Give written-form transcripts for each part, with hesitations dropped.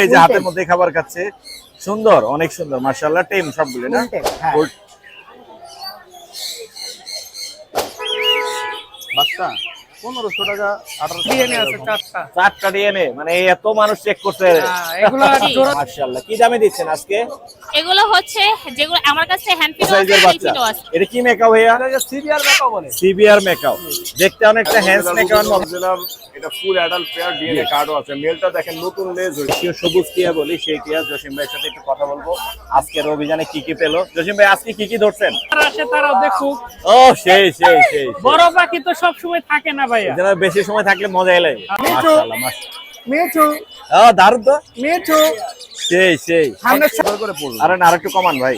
এই যে হাতের মধ্যে খাবার খাচ্ছে, সুন্দর, অনেক সুন্দর মাশাআল্লাহ। টেম সবগুলো না? বাচ্চা 1500 টাকা 1800 ডিএনএ আছে চারটা ডিএনএ, মানে এত মানুষ চেক করছে এগুলো জোড়া মাশাআল্লাহ। কি দামে দিচ্ছেন আজকে? এগুলো হচ্ছে যেগুলো আমার কাছে হ্যান্ড ফিট আছে, সাইজের এই বাচ্চা। ফিটও আছে। এটা কি মেকাও ভাইয়া? সিবিআর মেকাও বলে। সিবিআর মেকাও, দেখতে অনেকটা হ্যান্ডস মেকাওর মতো। এটা ফুল অ্যাডাল্ট পেয়ার, ডিএনএ কার্ডও আছে। মেলটা দেখেন নতুন লেজ হয়েছে। সবুজ টিয়া বলি, সেই টিয়া। জসিম ভাইয়ের সাথে একটু কথা বলবো আজকের অভিযানে কি কি পেলো। জসিম ভাই আজকে কি কি ধরছেন? যারা আসে তারাও দেখুক। ও সেই সেই সেই বড় পাখি তো সব সময় থাকে না ভাইয়া। যারা বেশি সময় থাকলে মজাই লাগে। মাশাআল্লাহ মেচু ও দারুণ তো, মেচু সেই সেই। সামনে করে পড়বে। আরে না, আরেকটু কমান ভাই,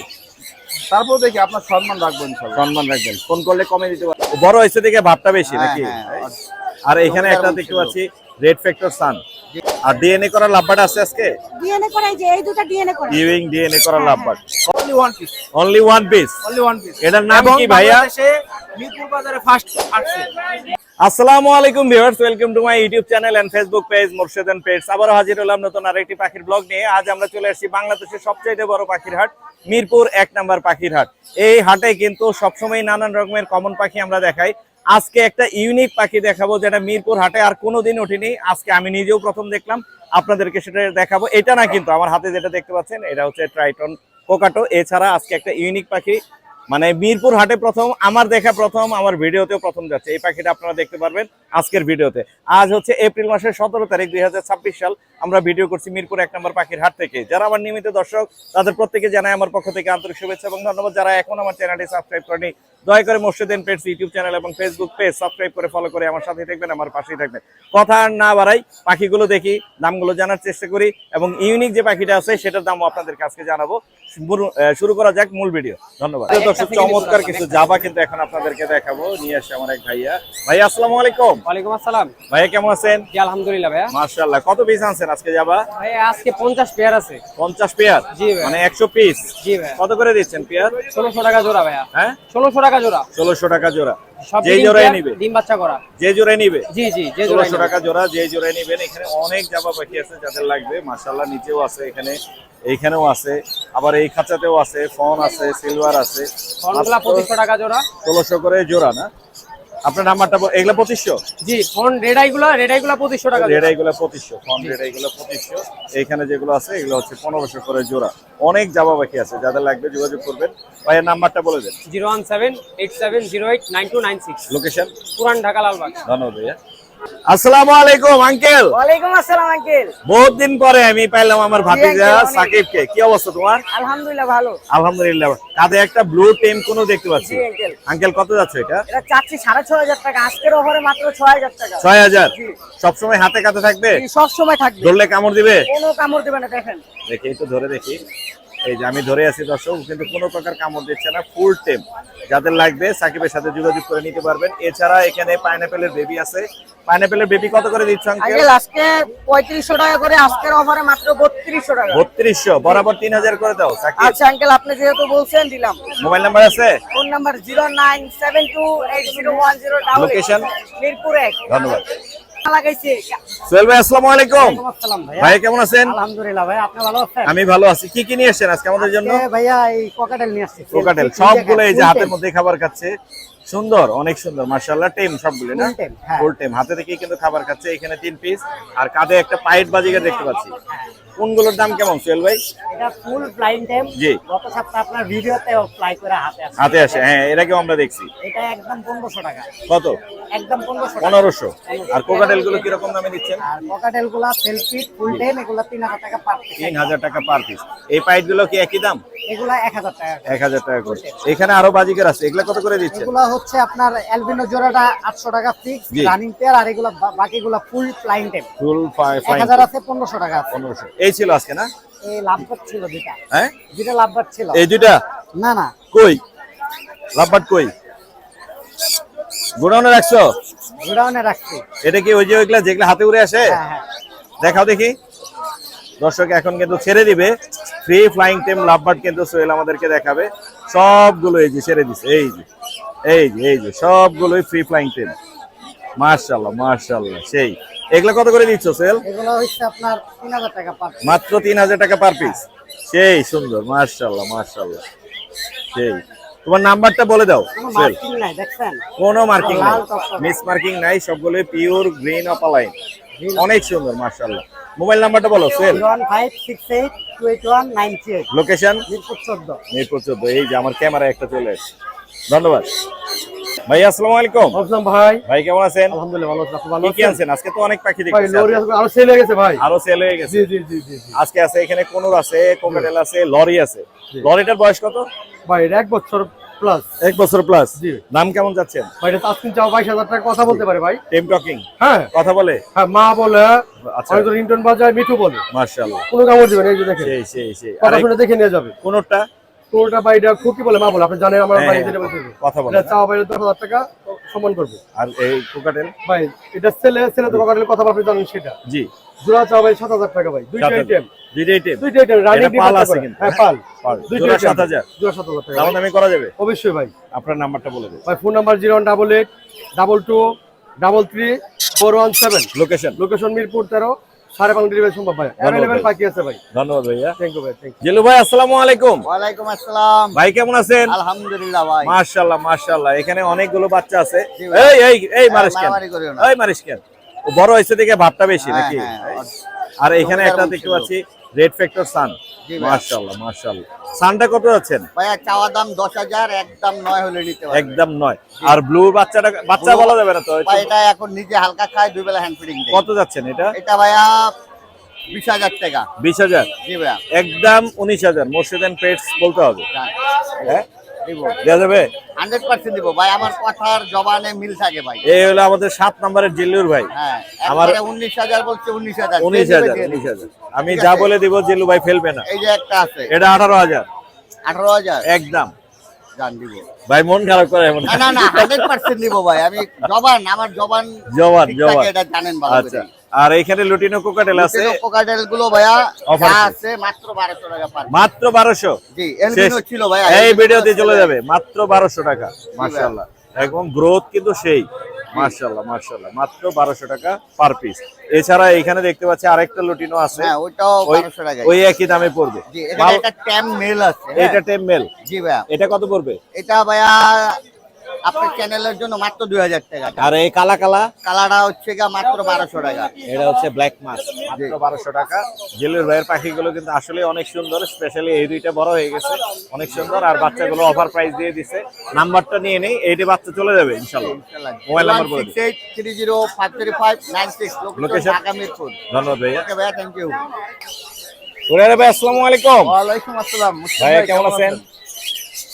তারপর দেখি আপনার সম্মান রাখবেন ইনশাআল্লাহ। সম্মান রাখবেন। ফোন করলে কমে দিতে পারবো। বড় হয়েছে দেখে ভাবটা বেশি নাকি? আর এখানে একটা দেখতে পাচ্ছি রেড ফ্যাক্টর সান। আর ডিএনএ করা লাভবাট আছে আজকে। ডিএনএ করাই যে এই দুটো ডিএনএ করা। ইউইং ডিএনএ করা লাভবাট, only one piece. Only one piece. Only one piece. এটার নাম কি ভাইয়া? বাংলাদেশে মিরপুর বাজারে ফার্স্ট আসছে। আসসালামু আলাইকুম viewers, welcome to my YouTube channel and Facebook page Morshed and pets. আবারও হাজির হলাম নতুন আরেকটি পাখির ব্লগ নিয়ে। আজ আমরা চলে আসছি বাংলাদেশের সবচেয়ে বড় পাখির হাট, মিরপুর 1 নম্বর পাখির হাট। এই হাটে কিন্তু সবসময় নানান রকমের কমন পাখি আমরা দেখাই। আজকে একটা ইউনিক পাখি দেখাবো যেটা মিরপুর হাটে আর কোনোদিন ওঠেনি। আজকে আমি নিজেও প্রথম দেখলাম, আপনাদেরকে সেটা দেখাবো। এটা না, কিন্তু আমার হাতে যেটা দেখতে পাচ্ছেন এটা হচ্ছে ট্রাইটন কোকাটো। এছাড়া আজকে একটা ইউনিক পাখি, মানে মিরপুর হাটে প্রথম, আমার দেখা প্রথম, আমার ভিডিওতেও প্রথম যাচ্ছে। এই পাখিটা আপনারা দেখতে পারবেন আজকের ভিডিওতে। আজ হচ্ছে এপ্রিল মাসের 17 তারিখ 2026 সাল। আমরা ভিডিও করছি মিরপুর 1 নম্বর পাখির হাট থেকে। যারা আমার নিয়মিত দর্শক তাদের প্রত্যেকে জানাই আমার পক্ষ থেকে আন্তরিক শুভেচ্ছা এবং ধন্যবাদ। যারা এখন আমার চ্যানেলটি সাবস্ক্রাইব করেনি, দয়া করে Morshed and pets YouTube channel এবং ফেসবুক পেজ সাবস্ক্রাইব করে ফলো করে আমার সাথে থাকবেন, আমার পাশেই থাকবেন। কথা আর না বাড়াই, পাখিগুলো দেখি, দামগুলো জানার চেষ্টা করি এবং ইউনিক যে পাখিটা আছে সেটার দামও আপনাদের কাছে জানাবো। শুরু করা যাক মূল ভিডিও। ধন্যবাদ। দর্শক, চমৎকার কিছু জাবা কিন্তু এখন আপনাদেরকে দেখাবো। নিয়ে আসে আমার এক ভাইয়া। ভাইয়া আসসালামু আলাইকুম। ওয়ালাইকুম আসসালাম। ভাইয়া কেমন আছেন? জি আলহামদুলিল্লাহ ভাইয়া। মাশাআল্লাহ। কত পিস আনছেন আজকে জাবা? ভাই আজকে 50 পেয়ার আছে। 50 পেয়ার? জি ভাই। মানে 100 পিস? জি ভাই। কত করে দিচ্ছেন পেয়ার? 1600 টাকা জোড়া ভাইয়া। হ্যাঁ 1600 টাকা জোড়া। 1600 টাকা জোড়া। সব যে জোড়ায় নিবে, ডিম বাচ্চা করা। যে জোড়ায় নিবে। জি জি, যে জোড়া 1600 টাকা জোড়া, যে জোড়ায় নিবেন। এখানে অনেক জাবা পাখি আছে যাদের লাগবে। মাশাআল্লাহ, নিচেও আছে, এখানে এইখানেও আছে, আবার এই খাঁচাতেও আছে, ফন আছে, সিলভার আছে। ফোনগুলা 2500 টাকা জোড়া। 1600 করে জোড়া না? আপনার নাম্বারটা এগুলা 2500? জি, ফোন রেড আইগুলা 2500 টাকা রেড জোড়া। আইগুলা 2500, ফন রেড আইগুলা 2500। এইখানে যেগুলো আছে এগুলো হচ্ছে 1500 করে জোড়া। অনেক জাবা পাখি আছে, যাদের লাগবে যোগাযোগ করবেন। ভাইয়ের নাম্বারটা বলে দেন। 01787089296। লোকেশন পুরান ঢাকা লালবাগ। ধন্যবাদ ভাইয়া। আসসালামু আলাইকুম আঙ্কেল। ওয়ালাইকুম আসসালাম আঙ্কেল। বহুত দিন পরে আমি পাইলাম আমার ভাতিজা সাকিবকে। কি অবস্থা তোমার? আলহামদুলিল্লাহ ভালো। আলহামদুলিল্লাহ। কাঁধে একটা ব্লু টেম কোনো দেখতে পাচ্ছি। জি আঙ্কেল। আঙ্কেল কত যাচ্ছে এটা? এটা চাচ্ছি 6500 টাকা, আজকের অফারে মাত্র 6000 টাকা। 6000? সবসময় হাতে কাতে থাকবে? সব সময় থাকবে, ধরলে কামড় দিবে? কোনো কামড় দিবে না। দেখেন, দেখি একটু ধরে দেখি। এই যে আমি ধরে আছি দর্শক, কিন্তু কোনো প্রকার কামড় দিচ্ছে না, ফুল টেম। যাদের লাগবে সাকিবের সাথে যোগাযোগ করে নিতে পারবেন। এছাড়া এখানে পাইনাপেলের বেবি আছে। পাইনাপেলের বেবি কত করে দিচ্ছ আঙ্কেল? আঙ্কেল আজকে 3500 টাকা করে, আজকের অফারে মাত্র 3200 টাকা। 3200, বরাবর 3000 করে দাও সাকিব। আচ্ছা আঙ্কেল, আপনি যেহেতু বলছেন দিলাম। মোবাইল নাম্বার আছে? Phone number 0972801000। লোকেশন? মিরপুর 1। ধন্যবাদ। লাগাইছি। সোহেল ভাই আসসালামু আলাইকুম। আসসালাম ভাইয়া। ভাই কেমন আছেন? আলহামদুলিল্লাহ ভাই, আপনি ভালো আছেন? আমি ভালো আছি। কি কি নিয়ে আসছেন আজকে আমাদের জন্য? ভাইয়া এই কোকাটেল নিয়ে আসছি। কোকাটেল সবগুলো এই যে হাতের মধ্যে খাবার খাচ্ছে, সুন্দর, অনেক সুন্দর মাশাআল্লাহ। টেম সবগুলো না? ফুল টেম, হাতে থেকে কিন্তু খাবার খাচ্ছে। এখানে 3 পিস, আর কাঁধে একটা পাইট বাজিগার দেখতে পাচ্ছি। কোনগুলোর দাম কেমন সোহেল ভাই? এটা ফুল ফ্লাইং টাইম। জি। গত সপ্তাহে আপনার ভিডিওতে ফ্লাই করে হাতে আসে। হাতে আসে, হ্যাঁ, এর আগেও আমরা দেখছি। এটা একদম 1500 টাকা। কত? একদম 1500 টাকা। 1500। আর কোকাটেল গুলো কিরকম দামে দিচ্ছেন? আর কোকাটেল গুলা সেলফি ফুল টাইম, এগুলা 3000 টাকা পার পিস। 3000 টাকা পার পিস। এই পাইট গুলো কি একই দাম? এগুলা 1000 টাকা। 1000 টাকা করে। এখানে আরো বাজিকার আছে, এগুলা কত করে দিচ্ছেন? এগুলা হচ্ছে আপনার অ্যালবিনো জোড়াটা 800 টাকা ফিক্স জি। রানিং পেয়ার, আর এগুলা বাকিগুলা ফুল ফ্লাইং টাইম। ফুল 1000 আছে, 1500 টাকা আছে। 1500। এই ছিল আজকে না? এই লাভবাট ছিল দুইটা। হ্যাঁ, দুইটা লাভবাট ছিল। এই দুইটা? না না, কই লাভবাট কই? গোডাউনে রাখছো? গোডাউনে রাখছি। এটা কি ওই যে ওইগুলা যেগুলা হাতে উড়ে আসে? হ্যাঁ হ্যাঁ। দেখাও দেখি। দর্শক এখন কিন্তু ছেড়ে দিবে ফ্রি ফ্লাইং টেম লাভবার্ড, কিন্তু সোহেল আমাদেরকে দেখাবে। সবগুলো এই যে ছেড়ে দিছে, এই যে এই যে এই যে সবগুলোই ফ্রি ফ্লাইং টেম। মাশাআল্লাহ মাশাআল্লাহ, সেই এগুলো কত করে দিচ্ছ সেল? এগুলো হচ্ছে আপনার 3000 টাকা পার পিস। মাত্র 3000 টাকা পার পিস। সেই সুন্দর, মাশাআল্লাহ মাশাআল্লাহ। সেই তোমার নাম্বারটা বলে দাও। কোনো সেল মার্কিং নাই দেখছেন? কোনো মার্কিং নাই, লাল টকটকে। মিস মার্কিং নাই, সবগুলো পিওর গ্রিন অপালাইন, অনেক সুন্দর মাশাআল্লাহ। মোবাইল নাম্বারটা বলো সেল। 01568 লোকেশন মিরপুর 14। মিরপুর 14। এই যে আমার ক্যামেরা একটা চলে এসেছে। ধন্যবাদ ভাই। আসসালামু আলাইকুম আসসালাম ভাই। ভাই, কেমন আছেন? আলহামদুলিল্লাহ ভালো আছি, আপনি ভালো কি কি আছেন? আনছেন? আজকে তো অনেক পাখি ভাই দেখতেছি। লরি আরো সেল হয়ে গেছে ভাই। আরো সেল হয়ে গেছে। জি জি জি জি জি। আজকে আছে এখানে কোনোর আছে, কোকাটেল আছে, লরি আছে। লরিটার বয়স কত? ভাই এটা 1 বছর প্লাস। 1 বছর প্লাস। জি। দাম কেমন যাচ্ছেন? ভাই এটা আজকিন চাও 22000 টাকা কথা বলতে পারে ভাই। টেম টকিং হ্যাঁ কথা বলে। হ্যাঁ মা বলে, আচ্ছা হয়তো রিংটোন বাজায়, মিঠু বলে, মাশাআল্লাহ। কোনো কামড় দিবেন এই যে দেখেন। সেই সেই সেই। কথা আরেক শুনে দেখে নিয়ে যাবে। কোনটা কোনটা ভাই এটা খুকি বলে, মা বলে, আপনি জানেন আমার হ্যাঁ, ভাই হ্যাঁ, যেটা বলছে। কথা বলে এটা চাও ভাই 10000 টাকা সম্মান করবে। আর এই কোকাটেল? ভাই এটা ছেলে তো কথা কথা আপনি জানেন সেটা। জি। জোড়া চাও ভাই 7000 টাকা ভাই। দুইটা 7000 আইটেম। দুইটাই টেম। দুইটা আইটেম রানিং এটা পাল আছে কিন্তু। হ্যাঁ পাল। পাল। দুইটা জোড়া item। 7000। জোড়া 7000 টাকা। দাম দামি করা যাবে? অবশ্যই ভাই। আপনার নাম্বারটা বলে দিন। ভাই phone number 01888 22 33 417। Location? Location Mirpur 13। 5.5 delivery সম্ভব ভাই। অ্যাভেলেবল ভাই। পাখি আছে ভাই। ধন্যবাদ ভাইয়া। থ্যাংক ইউ ভাই, থ্যাংক ইউ। জেলু ভাই আসসালামু আলাইকুম। ওয়ালাইকুম আসসালাম। ভাই কেমন আছেন? আলহামদুলিল্লাহ ভাই। মাশাআল্লাহ মাশাআল্লাহ। এখানে অনেকগুলো বাচ্চা আছে। জি ভাই। এই মারিস কেন? মারামারি করিও না। এই মারিস কেন? ও বড় হয়েছে দেখে ভাবটা বেশি হ্যাঁ, নাকি? হ্যাঁ। আর এখানে একটা জমিদার দেখতে বংশের পাচ্ছি রেড ফ্যাক্টর সান। জি ভাই। মাশাআল্লাহ মাশাআল্লাহ। সানটা কত যাচ্ছেন? ভাইয়া চাওয়া দাম 10000, একদম 9 হলে নিতে পারবে। একদম 9। আর ব্লু বাচ্চাটা বাচ্চা বলা যাবে না তো? ভাই এটা এখন নিজে হালকা খায়, দুই বেলা হ্যান্ড ফিডিং দেয়। কত যাচ্ছেন এটা? এটা ভাইয়া 20000 টাকা। 20000। জি ভাইয়া। একদম 19000। মোর্শেদ এন্ড পেটস বলতে হবে। হ্যাঁ দিব। দেওয়া যাবে? 100% দিব ভাই, আমার কথার জবানে মিল থাকে ভাই। এই হলো আমাদের 7 নম্বরের জিল্লুর ভাই। হ্যাঁ, আমার- একবারে 19000 বলছে, 19000 19000। আমি ঠিক যা আছে। বলে দিব জিল্লু ভাই ফেলবে না। এই যে একটা আছে এটা 18000 18000 একদম। জান দিব। ভাই মন খারাপ করে এমন না না না 100% দিব ভাই, আমি আমার জবান জবান ঠিক জবান। থাকে, এটা জানেন ভালো আচ্ছা। করে। আর এখানে লুটিনো কোকাটেল আছে কোকাটেল গুলো ভাইয়া Offer যা আছে। আছে মাত্র 1200 টাকা পার। মাত্র 1200। জি, এলবিনো ছিল ভাইয়া। এই এলবিনো ভিডিওতে ছিল। চলে যাবে মাত্র 1200 টাকা। মাশাআল্লাহ একদম গ্রোথ কিন্তু সেই। মাশাআল্লাহ মাশাআল্লাহ। মাত্র 1200 টাকা পার পিস। এছাড়া এখানে দেখতে পাচ্ছি আরেকটা লুটিনো আছে। হ্যাঁ, ওইটাও ওই- 1200 টাকা। ওই একই দামে পড়বে। জি, এখানে একটা ট্যাম মেল আছে। হ্যাঁ। এটা টেম মেল। জি ভাইয়া। এটা কত পড়বে? এটা ভাইয়া আপনার চ্যানেলের জন্য মাত্র 2000 টাকা। আর এই কালা কালা কালারটা হচ্ছে গা মাত্র 1200 টাকা। এটা হচ্ছে ব্ল্যাক মাস্ক, মাত্র 1200 টাকা। জেলের ভাইয়ের পাখিগুলো কিন্তু আসলে অনেক সুন্দর, স্পেশালি এই দুইটা বড় হয়ে গেছে, অনেক সুন্দর। আর বাচ্চাগুলো অফার প্রাইস দিয়ে দিছে। নাম্বারটা নিয়ে নেই, এইটা বাচ্চা চলে যাবে ইনশাআল্লাহ। মোবাইল নাম্বার বলে দিন। 16830533596 Location? লোকেশন ঢাকা মিরপুর। ধন্যবাদ ভাইয়া। ওকে ভাইয়া, থ্যাংক ইউ। ওরে ভাই আসসালামু আলাইকুম। ওয়ালাইকুম আসসালাম। মুস্তাফা ভাইয়া ভাই, কেমন আছেন?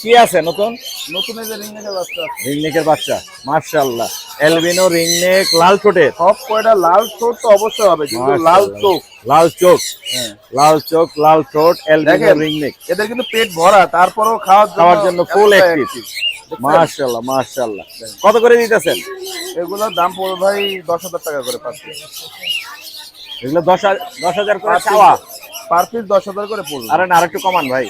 কি আছে নতুন? নতুন এই যে রিংনেকের বাচ্চা আছে। রিংনেকের বাচ্চা মাশাআল্লাহ। এলবিনো রিংনেক লাল ঠোঁটের। সব কয়টা লাল ঠোঁট তো অবশ্যই হবে, কিন্তু লাল চোখ। লাল চোখ, লাল চোখ, লাল ঠোঁট, এলবিনো দেখেন রিংনেক। এদের কিন্তু পেট ভরা, তারপরেও খাওয়ার জন্য ফুল এতটা অ্যাক্টিভ। active। মাশাআল্লাহ মাশাআল্লাহ। কত করে দিতেছেন? এগুলোর দাম পড়বে ভাই 10000 টাকা করে পার পিস। এগুলো 10,000 করে চাওয়া। পার পিস 10000 করে পড়বে। আরে না, আরেকটু কমান ভাই,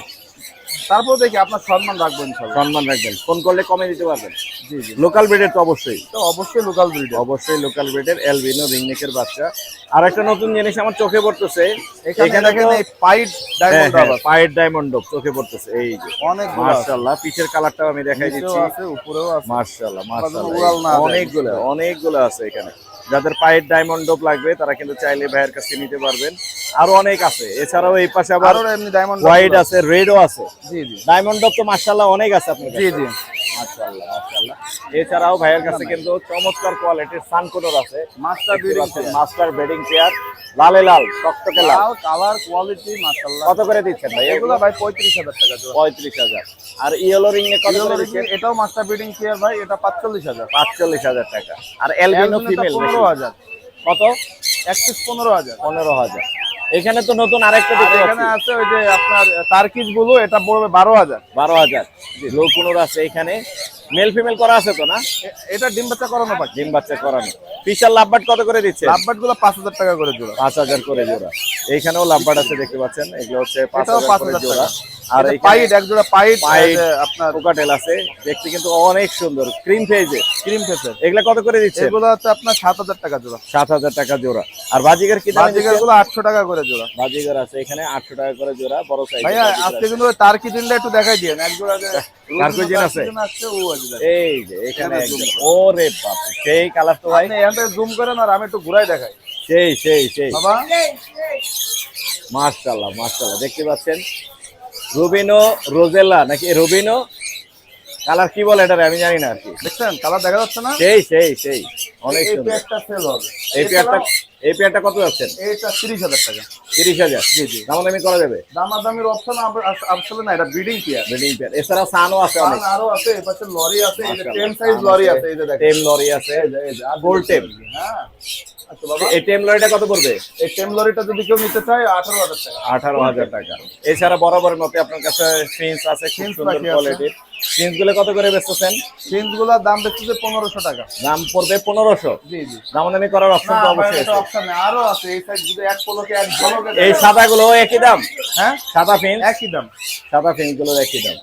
তারপর দেখি আপনার সম্মান রাখবো ইনশাআল্লাহ। সম্মান রাখবেন। ফোন করলে কমে দিতে পারবেন। জি জি, লোকাল ব্রিডের তো অবশ্যই, তো অবশ্যই লোকাল ব্রিড। অবশ্যই লোকাল ব্রিডের এলবিনো রিংনেকের বাচ্চা। আর একটা নতুন জিনিস আমার চোখে পড়তেছে, এখানে দেখেন তো- এই পাইট ডায়মন্ড হ্যাঁ, আবার পায়ের ডায়মন্ড চোখে পড়তেছে। এই যে অনেক মাশাআল্লাহ, পিছের কালারটাও আমি দেখাই দিচ্ছি। আছে, উপরেও আছে। মাশাআল্লাহ উড়াল না মাশাআল্লাহ। যায়। অনেকগুলো আছে এখানে। যাদের পায়ের ডায়মন্ড ডোপ লাগবে তারা কিন্তু চাইলে ভাইয়ের কাছে নিতে পারবেন। আরো অনেক আছে। এছাড়াও এই পাশে আবার আরো এমনি ডায়মন্ড হোয়াইট আছে, রেডও আছে। জি জি ডায়মন্ড ডপ তো মাশাআল্লাহ অনেক আছে আপনার জি কাছে। জি। মাশাআল্লাহ মাশাআল্লাহ। এছাড়াও ভাইয়ের কাছে কিন্তু চমৎকার কোয়ালিটির সানকোডর আছে। Master breeding master breeding pair, লালে লাল, টকটকে লাল। লাল কালার কোয়ালিটি মাশাআল্লাহ। কত করে দিচ্ছেন ভাই এগুলো ভাই 35000 টাকা জোড়া। 35000। আর ইয়েলো রিং এ কত করে দিচ্ছেন? এটাও মাস্টার ব্রিডিং পেয়ার ভাই, এটা 45000। 45000 টাকা। আর এলবিনো ফিমেল 15000। কত? এক পিস 15000। 15000। এখানে তো নতুন আরেকটা আর দেখতে এখানে পাচ্ছি, আছে ওই যে আপনার টার্কিশ ব্লু, এটা পড়বে 12000। 12000। ব্লু কোনোর আছে এখানে। মেল ফিমেল করা আছে তো না? এটা ডিম বাচ্চা করানো পাখি। ডিম বাচ্চা করানো। ফিশার লাভবার্ড কত করে দিচ্ছে? লাভবার্ড গুলো 5000 টাকা করে জোড়া। 5000 করে জোড়া। এইখানেও লাভবার্ড আছে দেখতে পাচ্ছেন, এগুলো হচ্ছে এটাও 5000 করে 5000 জোড়া। টাকা। আর এটা এখানে পাইট, এক জোড়া পাইট পাইট আপনার কোকাটেল আছে, দেখতে কিন্তু অনেক সুন্দর ক্রিম ফেজে। ক্রিম ফেসের। এগুলা কত করে দিচ্ছেন? এগুলো হচ্ছে আপনার 7000 টাকা জোড়া। 7000 টাকা জোড়া। আর বাজিগার কি দামে বাজিগার দিচ্ছেন? গুলো 800 টাকা করে জোড়া। বাজিগার আছে এখানে 800 টাকা করে জোড়া, বড় সাইজ। ভাইয়া আজকে কিন্তু টার্কি দিনটা একটু দেখাই দিয়েন, এক জোড়া যে টার্কি দিন আছে? আছে ও আছে। এই যে এখানে একদম ওরে বাপ, সেই কালার তো ভাই। আপনি এখান থেকে জুম করেন আর আমি একটু ঘুরাই দেখাই সেই সেই সেই বাবা। মাশাআল্লাহ মাশাআল্লাহ, দেখতে পাচ্ছেন রুবিনো রোজেলা নাকি রুবিনো কালার কি বলে এটা আমি জানি না আর কি। দেখছেন কালার দেখা যাচ্ছে না? সেই সেই সেই অনেক এই সুন্দর। একটা সেল হবে। এই পেয়ারটা কত যাচ্ছেন? এইটা 30000 টাকা। 30000। জি জি। দামাদামি করা যাবে? দামাদামির অপশন আসলে না, এটা ব্রিডিং পেয়ার। Breeding pair. এছাড়া সানও আছে অনেক। আরো আছে, এই পাশে লরি আছে, এই যে মাশাআল্লাহ। টেম সাইজ লরি আছে, এই যে দেখেন টেম লরি আছে, গোল্ড টেম। হ্যাঁ। আচ্ছা বাবা, এই টেম লরিটা কত পড়বে? এই টেম লরিটা যদি কেউ নিতে চায় 18000 টাকা। 18000 টাকা। এছাড়া বরাবরের মতো আপনার কাছে ফিন্স আছে, খুব ফিন্স সুন্দর পাখি আছে। কোয়ালিটির। ফিন্স গুলো কত করে বেচতেছেন? ফিন্সগুলোর দাম বেশি 1500 টাকা। দাম পড়বে 1500। জি জি। দামাদামি করার অপশন না তো ভাই, অবশ্যই এটা আছে। অপশন নেই, আরো আছে। এই সাইজ যদি এক পলকে এক ঝলকে এই সাদাগুলো একই দাম? হ্যাঁ সাদা ফিন্স? একই দাম। সাদা ফিন্স গুলো একই দাম।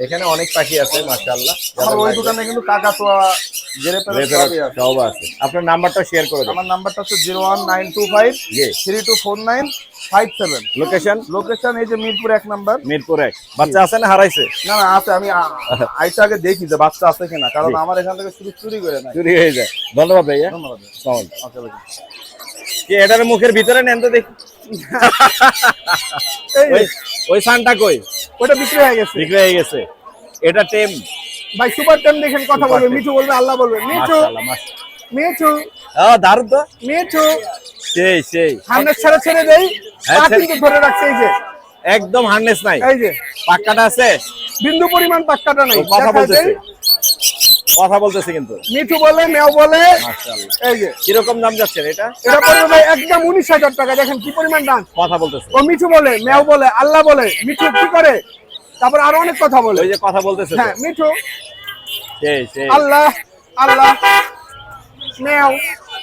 এখানে অনেক পাখি আছে মাশাআল্লাহ। আমার ওই দোকানে কিন্তু কাকাতুয়া জেরেপের সবই আছে। সব আছে। আপনার নাম্বারটা শেয়ার করে দেন। আমার নাম্বারটা হচ্ছে 01925 জি। 324957। লোকেশন? লোকেশন এই যে মিরপুর 1 নাম্বার। মিরপুর 1। বাচ্চা আছে না হারাইছে? না না আছে, আমি আইসা আগে দেখি যে বাচ্চা আছে কিনা, কারণ আমার এখান থেকে শুধু চুরি করে না। চুরি হয়ে যায়। ধন্যবাদ ভাইয়া। ধন্যবাদ। আসসালামু আলাইকুম। আচ্ছা ভাই। কি এটার মুখের ভিতরে নেন তো দেখি। ওই সানটা কই? ওটা বিক্রি হয়ে গেছে বিক্রি হয়ে গেছে। এটা টেম। ভাই। সুপার টাইম দেখেন, কথা সুপার বলবে, টেম। মিঠু বলবে, আল্লাহ বলবে, মিঠু মাশাআল্লাহ মাশাআল্লাহ। মিঠু দারুণ তো। মিঠু। সেই সেই হান্ড্রেড ছেড়ে ছেড়ে দেই, হ্যাঁ, পা ছেড়ে- কিন্তু ধরে রাখছে, এই যে একদম হার্নেস নাই। এই যে পাক্কাটা আছে? বিন্দু পরিমাণ পাক্কাটা নাই। ও কথা দেখা বলতেছে। যায়, কথা বলতেছে কিন্তু। মিঠু বলে, মেও বলে, মাশাআল্লাহ। এই যে কিরকম দাম যাচ্ছেন এটা? এটা পড়বে ভাই একদম 19000 টাকা। দেখেন কি পরিমাণ দাম। কথা বলতেছে। ও মিঠু বলে, মেও বলে, আল্লাহ বলে, মিঠু কি করে, তারপর আরো অনেক কথা বলে। ওই যে কথা বলতেছে তো। হ্যাঁ, মিঠু, সেই সেই আল্লাহ, আল্লাহ, মেও,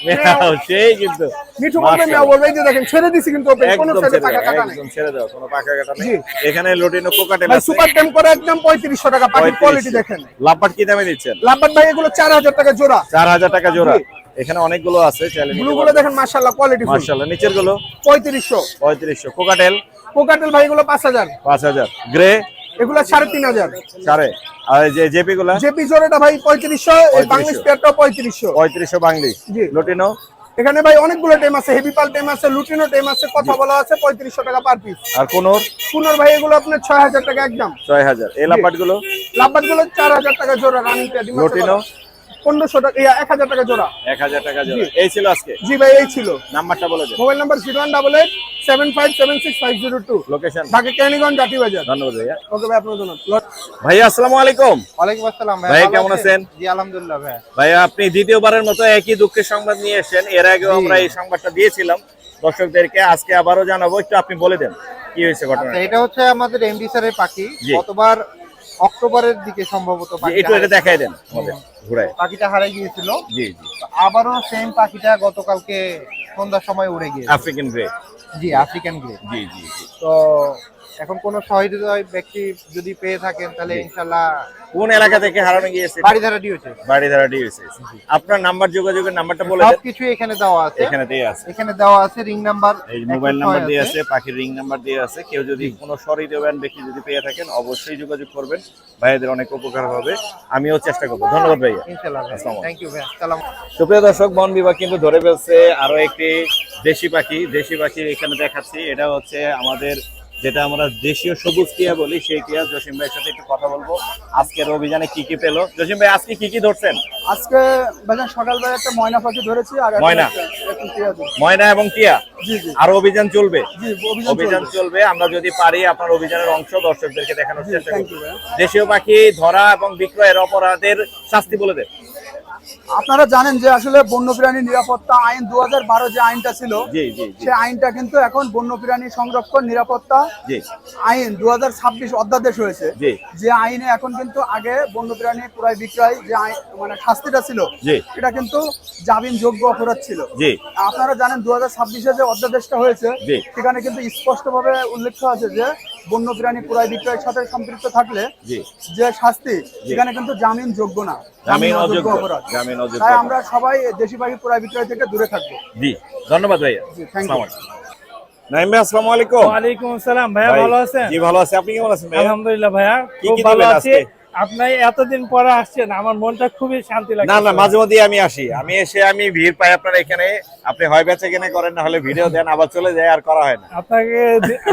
মেও। সেই কিন্তু মিঠু বলবে, মেও বলবে, এই যে দেখেন ছেড়ে দিছি কিন্তু ওপেন, কোনো একদম সাইডে ছেড়ে টাকা দাও, কাটা নেই। একদম ছেড়ে দাও, কোনো পাকা কাটা নেই। জি। এখানে লুটিনো কোকাটেল ভাই আছে। সুপার টাইম করে একদম 3500 টাকা। পাখির কোয়ালিটি দেখেন। লাভবাট কি দামে দিচ্ছেন? লাভবাট ভাই এগুলো 4000 টাকা জোড়া। 4000 টাকা জোড়া। জি। এখানে অনেকগুলো আছে, চাইলে ব্লু গুলো দেখেন মাশাআল্লাহ কোয়ালিটি ফুল। মাশাআল্লাহ। নিচের গুলো 3500। 3500। কোকাটেল কোকাটেল ভাই এগুলো 5000। 5000। গ্রে এগুলো 3500। সাড়ে। আর এই যে জেপি গুলা জেপি জোড়াটা ভাই 3500, এই 3500 বাংলিশ পেয়ারটা 3500। 3500 বাংলি। জি। লুটিনো এখানে ভাই অনেকগুলো টেম আছে, হেভি পাল টেম আছে, লুটিনো টেম আছে, কথা বলা আছে, 3500 টাকা পার পিস। আর কোনোর পুনর ভাই এগুলো আপনার 6000 টাকা একদম। 6000। এই লাভবাট গুলো লাভবাট গুলো 4000 টাকা জোড়া। রানিং পেয়ার ডিম আছে। লুটিনো 1500 টাকা, 1000 টাকা জোড়া। 1000 টাকা জোড়া। এই ছিল আজকে। জি ভাই এই ছিল। নাম্বারটা বলে দেন। Mobile number 01887576502। Location? Dhaka Keraniganj জাতি বাজার। ধন্যবাদ ভাইয়া। ওকে ভাই, আপনার জন্য। ভাইয়া আসসালামু আলাইকুম। ওয়ালাইকুম আসসালাম ভাই। ভাই, ভালো কেমন আছেন? জি আলহামদুলিল্লাহ ভাই। ভাইয়া আপনি দ্বিতীয়বারের মতো একই দুঃখের সংবাদ নিয়ে এসেছেন। এর আগেও আমরা এই সংবাদটা দিয়েছিলাম দর্শকদেরকে, আজকে আবারও জানাবো। একটু আপনি বলে দেন কি হয়েছে ঘটনা। এটা হচ্ছে আমাদের এমডি স্যারের পাখি। জি। গতবার অক্টোবরের দিকে সম্ভবত একটু এটা দেখাই দেন আমাদের ঘুরায়। পাখিটা হারিয়ে গিয়েছিল। জি জি। আবারও সেম পাখিটা গতকালকে সন্ধ্যার সময় উড়ে গিয়েছে। African grey. জি, আফ্রিকান গ্রে। জি জি জি। তো এখন কোন সহৃদয় ব্যক্তি যদি পেয়ে থাকেন তাহলে ইনশাল্লাহ কোন এলাকা থেকে হারানো গিয়েছে? বাড়িধারা দিয়েছে। বাড়িধারা ডিএসএ। আপনার নাম্বার, যোগাযোগের নাম্বারটা বলে দেন। সবকিছু এখানে দেওয়া আছে। এখানে দিয়ে আছে। এখানে দেওয়া আছে রিং নাম্বার, এই মোবাইল নাম্বার দিয়ে আছে, পাখির রিং নাম্বার দিয়ে আছে। কেউ যদি কোনো সহৃদয়বান ব্যক্তি যদি পেয়ে থাকেন অবশ্যই যোগাযোগ করবেন। ভাইয়াদের অনেক উপকার হবে, আমিও চেষ্টা করবো। ধন্যবাদ ভাইয়া। ইনশাল্লাহ। আসসালামু আলাইকুম। থ্যাংক ইউ ভাই। সালাম। সুপ্রিয় দর্শক, বন বিভাগ কিন্তু ধরে ফেলছে আরো একটি দেশি পাখি। দেশি পাখি এখানে দেখাচ্ছি। এটা হচ্ছে আমাদের যেটা আমরা দেশীয় সবুজ টিয়া বলি, সেই টিয়া। জসিম ভাইয়ের সাথে একটু কথা বলবো আজকের অভিযানে কি কি পেলো। জসিম ভাই, আজকে কি কি ধরছেন? আজকে বাজার সকালবেলা একটা ময়না পাখি ধরেছি, আর একটা ময়না? একটা টিয়া ধরেছি। ময়না এবং টিয়া। জি জি আরো অভিযান চলবে? জি, অভিযান চলবে। আমরা যদি পারি আপনার অভিযানের অংশ দর্শকদেরকে দেখানোর চেষ্টা thank করব। you, ভাইয়া। দেশীয় পাখি ধরা এবং বিক্রয়ের অপরাধের শাস্তি বলে দেন। আপনারা জানেন যে আসলে বন্যপ্রাণী নিরাপত্তা আইন 2012 যে আইনটা ছিল, জি জি জি সেই আইনটা কিন্তু এখন বন্যপ্রাণী সংরক্ষণ নিরাপত্তা জি আইন 2026 অধ্যাদেশ হয়েছে। জি যে আইনে এখন কিন্তু আগে বন্যপ্রাণী ক্রয় বিক্রয় যে মানে শাস্তিটা ছিল, জি এটা কিন্তু জামিন যোগ্য অপরাধ ছিল। জি আপনারা জানেন 2026 যে অধ্যাদেশটা হয়েছে, জি। সেখানে কিন্তু স্পষ্টভাবে উল্লেখ আছে যে বন্য প্রাণী ক্রয় বিক্রয়ের সাথে সম্পৃক্ত থাকলে জি যে শাস্তি এখানে কিন্তু জামিন যোগ্য না, জামিন অযোগ্য অপরাধ। জামিন অযোগ্য তাই আমরা সবাই দেশি পাখি ক্রয় বিক্রয় থেকে দূরে থাকবো। জি ধন্যবাদ ভাইয়া জি, thank you. নাইম ভাই আসসালামু আলাইকুম। ওয়ালাইকুম আসসালাম ভাইয়া, ভাই, ভালো আছেন? জি ভালো আছি, আপনি কেমন আছেন ভাইয়া? আলহামদুলিল্লাহ ভাইয়া, কি খুব কি ভালো দিবেন আছি। আজকে? আপনি এতদিন পরে আসছেন, আমার মনটা খুবই শান্তি লাগে। না না, মাঝে মধ্যে আমি আসি, আমি এসে আমি ভিড় পাই আপনার এখানে, আপনি হয় বেচে কিনে করেন, না হলে ভিডিও দেন, আবার চলে যায়, আর করা হয় না। আপনাকে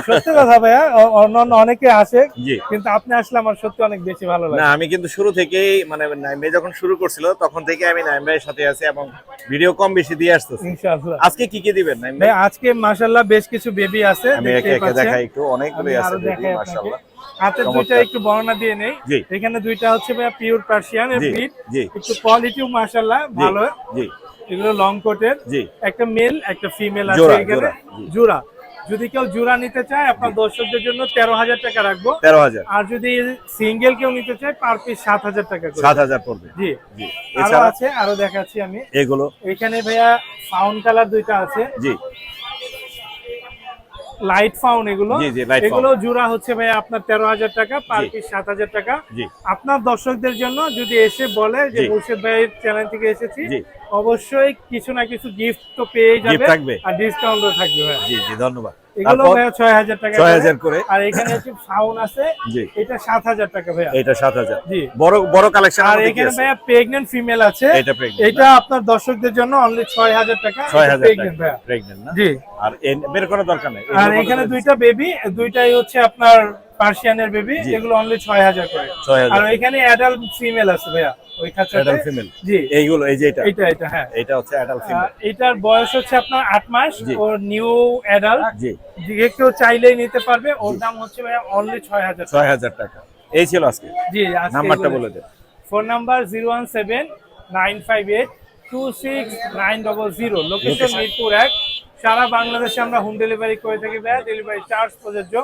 সত্যি কথা ভাইয়া, অন্যান্য অনেকে আসে, জি কিন্তু আপনি আসলে আমার সত্যি অনেক বেশি ভালো না, লাগে। আমি কিন্তু শুরু থেকেই মানে নাইম ভাই যখন শুরু করছিল তখন থেকে আমি নাইম ভাইয়ের সাথে আছি এবং ভিডিও কম বেশি দিয়ে আসতেছি। ইনশাআল্লাহ। আজকে কি কি দিবেন নাইম ভাই? ভাই আজকে মাশাআল্লাহ বেশ কিছু বেবি আছে, আমি একে দেখতেই একে পাচ্ছেন। দেখাই একটু, অনেকগুলো আমি আছে আরো বেবি দেখাই আপনাকে। মাশাআল্লাহ। হাতের চমৎকার। দুইটা একটু বর্ণনা দিয়ে নেই। জি। এখানে দুইটা হচ্ছে ভাইয়া পিওর পার্সিয়ান এর জি, ব্রিড, জি। একটু কোয়ালিটিও মাশাআল্লাহ জি, ভালো। জি এগুলো লং কোটের, জি একটা মেল একটা ফিমেল আছে জোড়া, এখানে, জোড়া, জি। জোড়া। যদি কেউ জোড়া নিতে চায় আপনার দর্শকদের জন্য 13,000 টাকা রাখবো, 13,000 আর যদি সিঙ্গেল কেউ নিতে চায় পার পিস 7,000 টাকা করে। 7,000 পড়বে। জি জি আরো এছাড়া আছে, আরো দেখাচ্ছি আমি। এগুলো এখানে ভাইয়া ফাউন কালার দুইটা আছে, জি লাইট ফাউন এগুলো। জি, জি, light এগুলো জোড়া হচ্ছে ভাইয়া আপনার 13,000 টাকা, পার জি। পিস 7,000 টাকা। জি আপনার দর্শকদের জন্য যদি এসে বলে যে জি। মুর্শিদ ভাইয়ের চ্যানেল থেকে এসেছি, জি। অবশ্যই কিছু না কিছু গিফট তো পেয়ে যাবে, Gift থাকবে। আর ডিসকাউন্টও থাকবে ভাইয়া। জি জি ধন্যবাদ। এগুলো তারপর ভাইয়া 6,000 টাকা 6,000 করে। আর এখানে হচ্ছে ফাউন আছে, জি। এটা 7,000 টাকা ভাইয়া। এটা 7,000। জি। বড় বড় কালেকশন আর আমাদের কি এখানে আছে? ভাইয়া প্রেগন্যান্ট ফিমেল আছে, এটা pregnant, এটা আপনার দর্শকদের জন্য অনলি 6,000 টাকা। 6,000 প্রেগন্যান্ট টাকা ভাইয়া। প্রেগন্যান্ট না? জি। আর বের করার দরকার নেই। আর এখানে দুইটা বেবি, দুইটাই হচ্ছে আপনার পার্সিয়ানের বেবি, জি। এগুলো অনলি 6,000 করে। 6,000 আর এখানে অ্যাডাল্ট ফিমেল আছে ভাইয়া ওই খাঁচাতে। Adult female. জি। এইগুলো এই যে এটা এটা হ্যাঁ। এটা হচ্ছে অ্যাডাল্ট ফিমেল। এটার বয়স হচ্ছে আপনার 8 মাস, জি। ও নিউ অ্যাডাল্ট। জি যে কেউ চাইলেই নিতে পারবে, ওর দাম হচ্ছে ভাইয়া অনলি 6,000 টাকা। 6,000 টাকা। এই ছিল আজকে। জি আজকে নাম্বারটা এগুলো- বলে দেন। Phone number 017-958-26900, location Mirpur 1। সারা বাংলাদেশে আমরা হোম ডেলিভারি করে থাকি ভাইয়া, ডেলিভারি চার্জ প্রযোজ্য।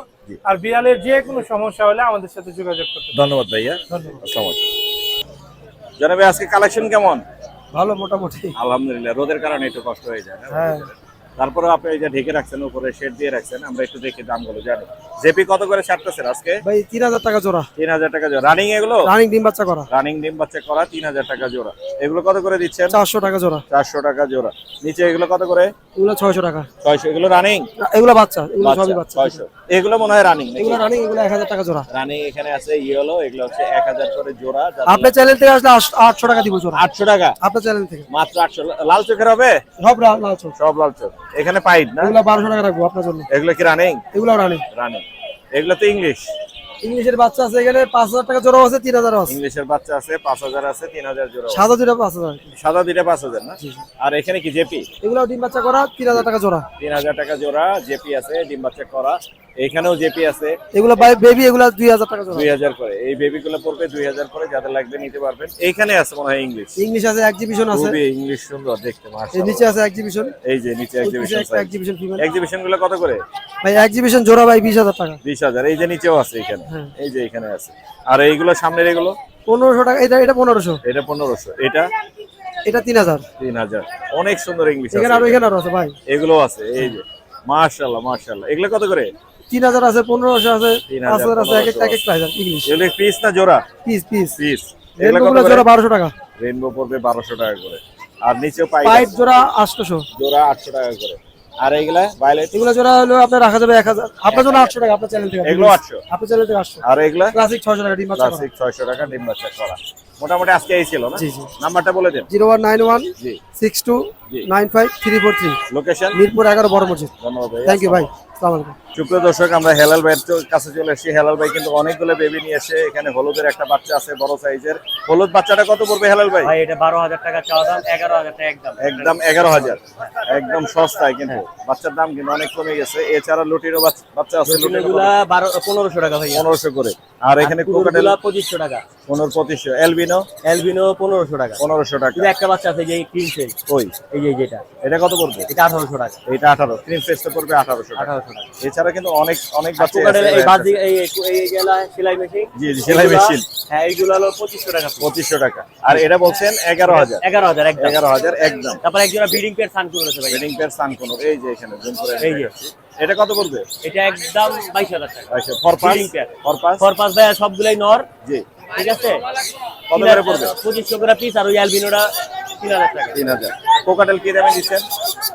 আর বিড়ালের যে কোনো সমস্যা হলে আমাদের সাথে যোগাযোগ করতে পারেন। ধন্যবাদ ভাইয়া। ধন্যবাদ। আসসালামু আলাইকুম। জানাবে আজকে কালেকশন কেমন? ভালো মোটামুটি। আলহামদুলিল্লাহ, রোদের কারণে একটু কষ্ট হয়ে যায় না? হ্যাঁ। তারপরে আপনি এই যে ঢেকে রাখছেন, উপরে শেড দিয়ে রাখছেন, আমরা একটু দেখি দামগুলো জানি। জেপি কত করে ছাড়তেছেন আজকে? ভাই 3,000 টাকা জোড়া, 3,000 টাকা জোড়া। রানিং এগুলো? রানিং ডিম বাচ্চা করা রানিং ডিম বাচ্চা করা 3,000 টাকা জোড়া। এগুলো কত করে দিচ্ছেন? 400 টাকা জোড়া, 400 টাকা জোড়া। নিচে এগুলো কত করে? এগুলো 600 টাকা। 600। এগুলো রানিং? এগুলো বাচ্চা, এগুলো সবই বাচ্চা। 600। এগুলো মনে হয় রানিং। এগুলো রানিং, এগুলো 1,000 টাকা জোড়া। রানিং এখানে আছে ইয়েলো, এগুলো হচ্ছে 1,000 করে জোড়া। আপনার চ্যানেল থেকে আসলে 800 টাকা দিব জোড়া, 800 টাকা আপনার চ্যানেল থেকে। মাত্র 800। লাল চোখের হবে? সব লাল চোখ। সব লাল চোখ। এখানে পাইট না? এগুলো 1200 টাকা রাখবো আপনার জন্য। এগুলো কি রানিং? এগুলো রানিং। রানিং। এগুলো তো ইংলিশ। ইংলিশের বাচ্চা আছে এখানে 5,000 টাকা জোড়া আছে, 3,000 আছে। ইংলিশের বাচ্চা আছে 5,000 আছে, 3,000 জোড়া। সাদা দুটো 5,000। সাদা দুইটা 5,000 না? আর এখানে কি জেপি? এগুলো ডিম বাচ্চা করা 3,000 টাকা জোড়া। 3,000 টাকা জোড়া জেপি আছে, ডিম বাচ্চা করা। এখানেও জেপি আছে এগুলো বেবি, এগুলো 2,000 টাকা জোড়া। 2,000 করে। এই বেবিগুলো পড়বে 2,000 করে, যাদের লাগবে নিতে পারবেন। এইখানে আছে মনে হয় ইংলিশ। ইংলিশ আছে, এক্সিবিশন আছে। খুবই ইংলিশ সুন্দর দেখতে এই মাশাআল্লাহ। নিচে আছে এক্সিবিশন। এই যে নিচে এক্সিবিশন একটা এক্সিবিশন ফিমেল। এক্সিবিশন গুলো কত করে? ভাই এক্সিবিশন জোড়া ভাই 20,000 টাকা। 20,000। এই যে নিচেও আছে এখানে। হ্যাঁ। এই যে এখানে আছে। আর এইগুলো সামনের এগুলো? 1,500 টাকা। এটা 1,500। এটা 1,500। এটা এটা 3,000। 3,000। অনেক সুন্দর ইংলিশ আছে। এখানে আরো আছে ভাই। এগুলো আছে এই যে মাশাআল্লাহ মাশাআল্লাহ। এগুলো কত করে? 3,000 আছে, 1,500 আছে, 3,000, 5,000 আছে, এক 1,500 এক প্রাইস ইংলিশ। এগুলো পিস না জোড়া? Piece piece. পিস। রেনবো গুলো জোড়া 1,200 টাকা। রেইনবো পড়বে 1,200 টাকা করে। আর নিচেও পাইপ পাইপ জোড়া 800। জোড়া 800 টাকা করে। আর এইগুলা ভায়োলেট? এগুলো জোড়া হলো আপনার রাখা যাবে 1,000। আপনার জন্য 800 টাকা, আপনার চ্যানেল থেকে। এগুলো 800। আপনার চ্যানেল থেকে 800। আর এগুলা? ক্লাসিক 600 টাকা ডিম বাচ্চা করা। ক্লাসিক 600 টাকা ডিম বাচ্চা করা। মোটামুটি আজকে এই ছিল না? জি, জি। নাম্বারটা বলে দেন। 0191 জি 62 জি। 95 343, লোকেশন? মিরপুর 11 বড় মসজিদ। ধন্যবাদ ভাই। থ্যাংক ইউ ভাই, আসসালামু আলাইকুম। সুপ্রিয় দর্শক, আমরা হেলাল ভাইয়ের কাছে চলে এসেছি। হেলাল ভাই কিন্তু অনেকগুলো বেবি নিয়ে এসে, এখানে হলুদের একটা বাচ্চা আছে বড় সাইজের। হলুদ বাচ্চাটা কত পড়বে হেলাল ভাই? ভাই এটা 12,000 টাকা চাওয়া দাম, 11,000 টাকা একদম। একদম 11,000। একদম সস্তায় কিন্তু। বাচ্চার দাম কিন্তু অনেক কমে গেছে। এছাড়া লুটিরও বাচ্চা আছে। লুটিনগুলা 1500 টাকা ভাই। 1500 করে। আর এখানে কোকাটেল 2500 টাকা। 1500-2500। এলবিনো? অ্যালবিনো 1500 টাকা। 1500 টাকা। কিন্তু একটা বাচ্চা আছে যে ক্রিম সেল। ওই এই যে যেটা এটা কত পড়বে? এটা 1800 টাকা। এটা 18, ক্রিম ফেসটা পড়বে 1800 টাকা। 1800 টাকা। এছাড়া কিন্তু অনেক অনেক বাচ্চা কোকাটেল আছে এই বাজি এই গেলা সেলাই মেশিন। জি জি, সেলাই মেশিন। হ্যাঁ এইগুলো হলো 2500 টাকা। 2500 টাকা। আর এটা বলছেন 11000। 11000 একদম। 11000 একদম। তারপর একজোড়া ব্রিডিং পেয়ার সানকুন আছে ভাই। ওয়েডিং পেয়ার সানকোনো, এই যে এখানে জুম করে এই যে। এটা কত পড়বে? এটা একদম 22000 টাকা। আচ্ছা, for pass, Breeding pair। For pass. ফরপাস ভাই সবগুলাই নর। জি, ঠিক আছে। কত করে পড়বে? 2500 করে পিস আর ওই অ্যালবিনোটা 3000 টাকা। 3000। কোকাটেল কি দামে দিচ্ছেন?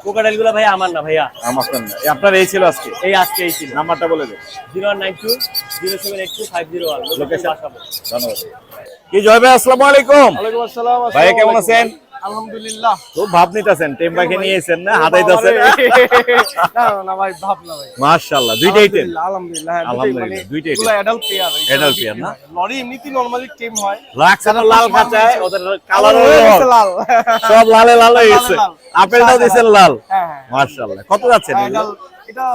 কোকাটেল গুলো ভাই আমার না ভাইয়া। আমার না, আপনার এই ছিল আজকে। এই আজকে এই ছিল। নাম্বারটা বলে দেন। 0192 0782 501। লোকেশন। বাসাবো। ধন্যবাদ। কি জয় ভাই, আসসালামু আলাইকুম। ওয়ালাইকুম আসসালাম। ভাই কেমন আছেন? আলহামদুলিল্লাহ। খুব ভাব নিতেছেন, টেম পাখি নিয়েছেন না, হাতাইতেছেন। না না ভাই, ভাব না ভাই। মাশাআল্লাহ, দুইটাই টেম। আলহামদুলিল্লাহ, হ্যাঁ, আলহামদুলিল্লাহ, দুইটাই এগুলো অ্যাডাল্ট পেয়ার। Adult pair না? লরি এমনিতেই নরমালি টেম হয়। লাক্সানো লাল খাঁচায়, ওদের কালার লাল। সব লালে লাল হয়ে গেছে। লাল। আপেলটাও দিয়েছেন লাল। হ্যাঁ হ্যাঁ। মাশাআল্লাহ। কত যাচ্ছেন এগুলো? Adult, এটা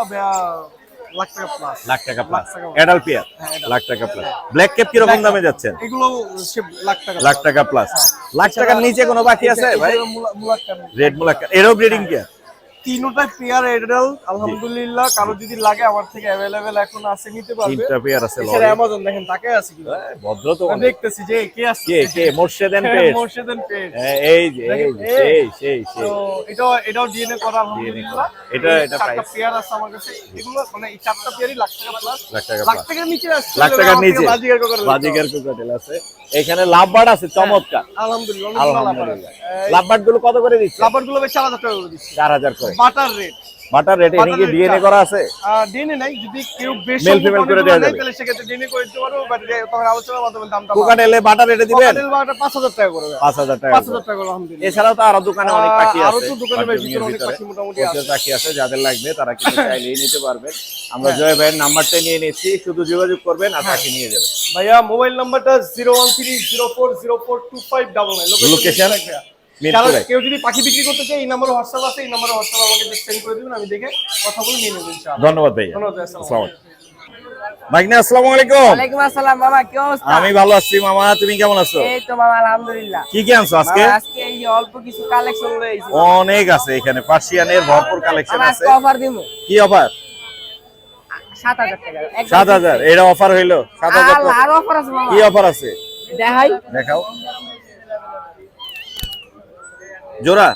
লাখ টাকা প্লাস। লাখ টাকা প্লাস। লাখ টাকা। অ্যাডাল্ট পেয়ার লাখ টাকা প্লাস। ব্ল্যাক ক্যাপ কি রকম দামে যাচ্ছেন? এগুলো সে লাখ টাকা। লাখ টাকা প্লাস। লাখ টাকার নিচে কোনো বাকি আছে ভাই? মুলাক্কান। রেড মুলাক্কা, এরও ব্রিডিং পেয়ার। তিনটা পেয়ার এডাল্ট আলহামদুলিল্লাহ। কারো যদি লাগে আমার থেকে অ্যাভেলেবেল এখন আছে, নিতে পারবে। তিনটা পেয়ার আছে এছাড়া লরি। অ্যামাজন দেখেন তাকে আছে কি ভদ্র তো আমি দেখতেছি যে কে আসছে। কে মোর্শেদ এন্ড পেজ। মোর্শেদ এন্ড পেজ। এই যে সেই তো এটাও ডিএনএ করা আলহামদুলিল্লাহ। এটা চারটা প্রাইস পেয়ার আছে আমার কাছে। এগুলো মানে এই চারটা পেয়ারই লাখ টাকা প্লাস। লাখ টাকা লাখ প্লাস। টাকার নিচে আসছে। লাখ টাকার নিচে বাজিগার করে। বাজিগার কোকাটেল আছে। এখানে লাভবার্ড আছে চমৎকার। আলহামদুলিল্লাহ। আলহামদুলিল্লাহ। লাভবার্ড গুলো কত করে দিচ্ছে? লাভার গুলো 4000 টাকা করে দিচ্ছি। 4000 করে। Butter rate. বাটার রেট এনে কি ডিএনএ করা আছে? ডিএনএ নাই, যদি কেউ বেশি Male female করে দেয়া যাবে। তাহলে সেক্ষেত্রে ডিএনএ করে দিতে পারবো, বাট তখন আলোচনার মাধ্যমে দামটা কোকাটেলে বাটার রেটে দিবেন? কোকাটেল বাটা 5000 টাকা করে। 5000 টাকা। 5000 টাকা করে আলহামদুলিল্লাহ। এছাড়াও তো আরো দোকানে অনেক পাখি আছে। আরো তো দোকানে ভাই পাখির ভিতরে অনেক ভিতরে পাখি মোটামুটি প্রচুর আছে। পাখি আছে, যাদের লাগবে তারা কিন্তু চাইলেই নিতে পারবেন। আমরা জয় ভাইয়ের নাম্বারটা নিয়ে নিচ্ছি, শুধু যোগাযোগ করবেন আর পাখি নিয়ে যাবেন। ভাইয়া মোবাইল নাম্বারটা 01304042599। লোকেশন যারা মিরপুরে। কেউ যদি পাখি বিক্রি করতে চায় এই নম্বরে হোয়াটসঅ্যাপ আছে, এই নম্বরে হোয়াটসঅ্যাপ আমাকে সেন্ড করে দিবেন, আমি দেখে কথা বলে নিয়ে নেব ইনশাআল্লাহ। ধন্যবাদ ভাইয়া। ধন্যবাদ, আসসালামু আসসালামু আলাইকুম। ভাগ্নে আসসালামু আলাইকুম। ওয়ালাইকুম আসসালাম মামা, কি অবস্থা? আমি ভালো আছি মামা, তুমি কেমন আছো? এই তো মামা আলহামদুলিল্লাহ। কি কি আনছো আজকে? মামা, আজকে এই যে অল্প কিছু কালেকশন লইছি। অনেক আছে এখানে, পার্সিয়ানের ভরপুর কালেকশন মামা আছে। আজকে অফার দিমু কি অফার? 7000 টাকা। 7000। এটা অফার হইলো 7000। আল্লাহ, আর অফার আছে মামা। কি অফার আছে দেখাই। দেখাও। জোড়া?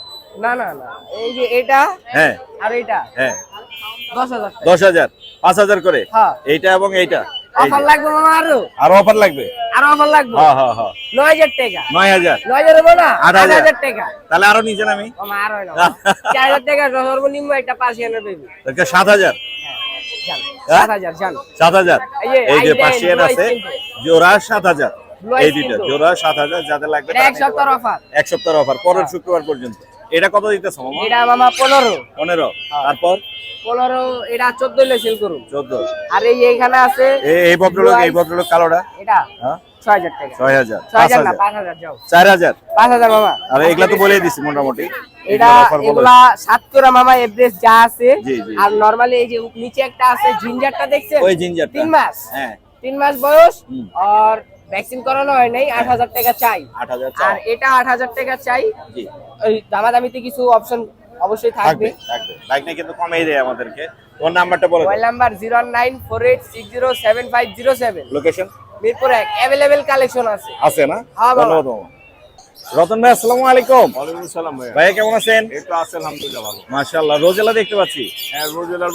না না না, এই যে এটা হ্যাঁ আর এটা হ্যাঁ। 10000 টাকা। 10000 5000 করে। হ্যাঁ। এইটা এবং এইটা। অফার লাগবে মামা আরো? আর অফার লাগবে? আর অফার লাগবে? হ্যাঁ হ্যাঁ হ্যাঁ। 9000 টাকা। 9000। 9000 হবে না? 8000 8000 টাকা। তাহলে আরো নিচে নামি। মামা আর হয় না। 4000 টাকা সর্বনিম্ন একটা পার্সিয়ানের বেবি। তাহলে 7000। জান। হ্যাঁ? 7000 জান। 7000। এই যে আইডেন, পার্সিয়ান ব্লু আছে আইস জোড়া 7000। ব্লু আইস এই দুইটা কিন্তু। জোড়া 7000, যাদের লাগবে এটা তারা এক নিতে সপ্তাহের পারবে। অফার। এক সপ্তাহের অফার, পরের শুক্রবার পর্যন্ত। এটা কত দিতেছ মামা? এটা মামা 15। 15। তারপর 15 এটা 14 লে সেল করুন। 14। আর এই এইখানে আছে এই ভদ্রলোক কালোটা? এটা হ্যাঁ 6000 টাকা। 6000। 6000 না 5000। 5000 যাও। 4000। 5000 মামা। আর এগুলা তো বলেই দিছি মোটামুটি। এটা অফার বলে। এগুলা 7 করে মামা এভারেজ যা আছে। জি, জি। আর নরমালি এই যে নিচে একটা আছে জিঞ্জারটা দেখছেন? ওই জিঞ্জারটা 3 মাস। হ্যাঁ 3 মাস বয়স। হুম। আর ভ্যাকসিন করানো হয় নাই, 8000 টাকা চাই। 8000 আর এটা 8000 টাকা চাই। জি ওই দামাদামিতে কিছু অপশন অবশ্যই থাকবে থাকবে। থাকবে। বাইকনে কিন্তু কমেই দেয় আমাদেরকে। ওর নাম্বারটা বলে mobile number 01948607507। Location Mirpur 1 available collection আছে। আছে না? হ্যাঁ, বাবা। ধন্যবাদ মামা। রতন ভাই আসসালামু আলাইকুম। ওয়ালাইকুম আসসালাম ভাইয়া। ভাই কেমন আছেন? এই তো আছে আলহামদুলিল্লাহ ভালো। মাশাআল্লাহ, রোজেলা দেখতে পাচ্ছি। হ্যাঁ,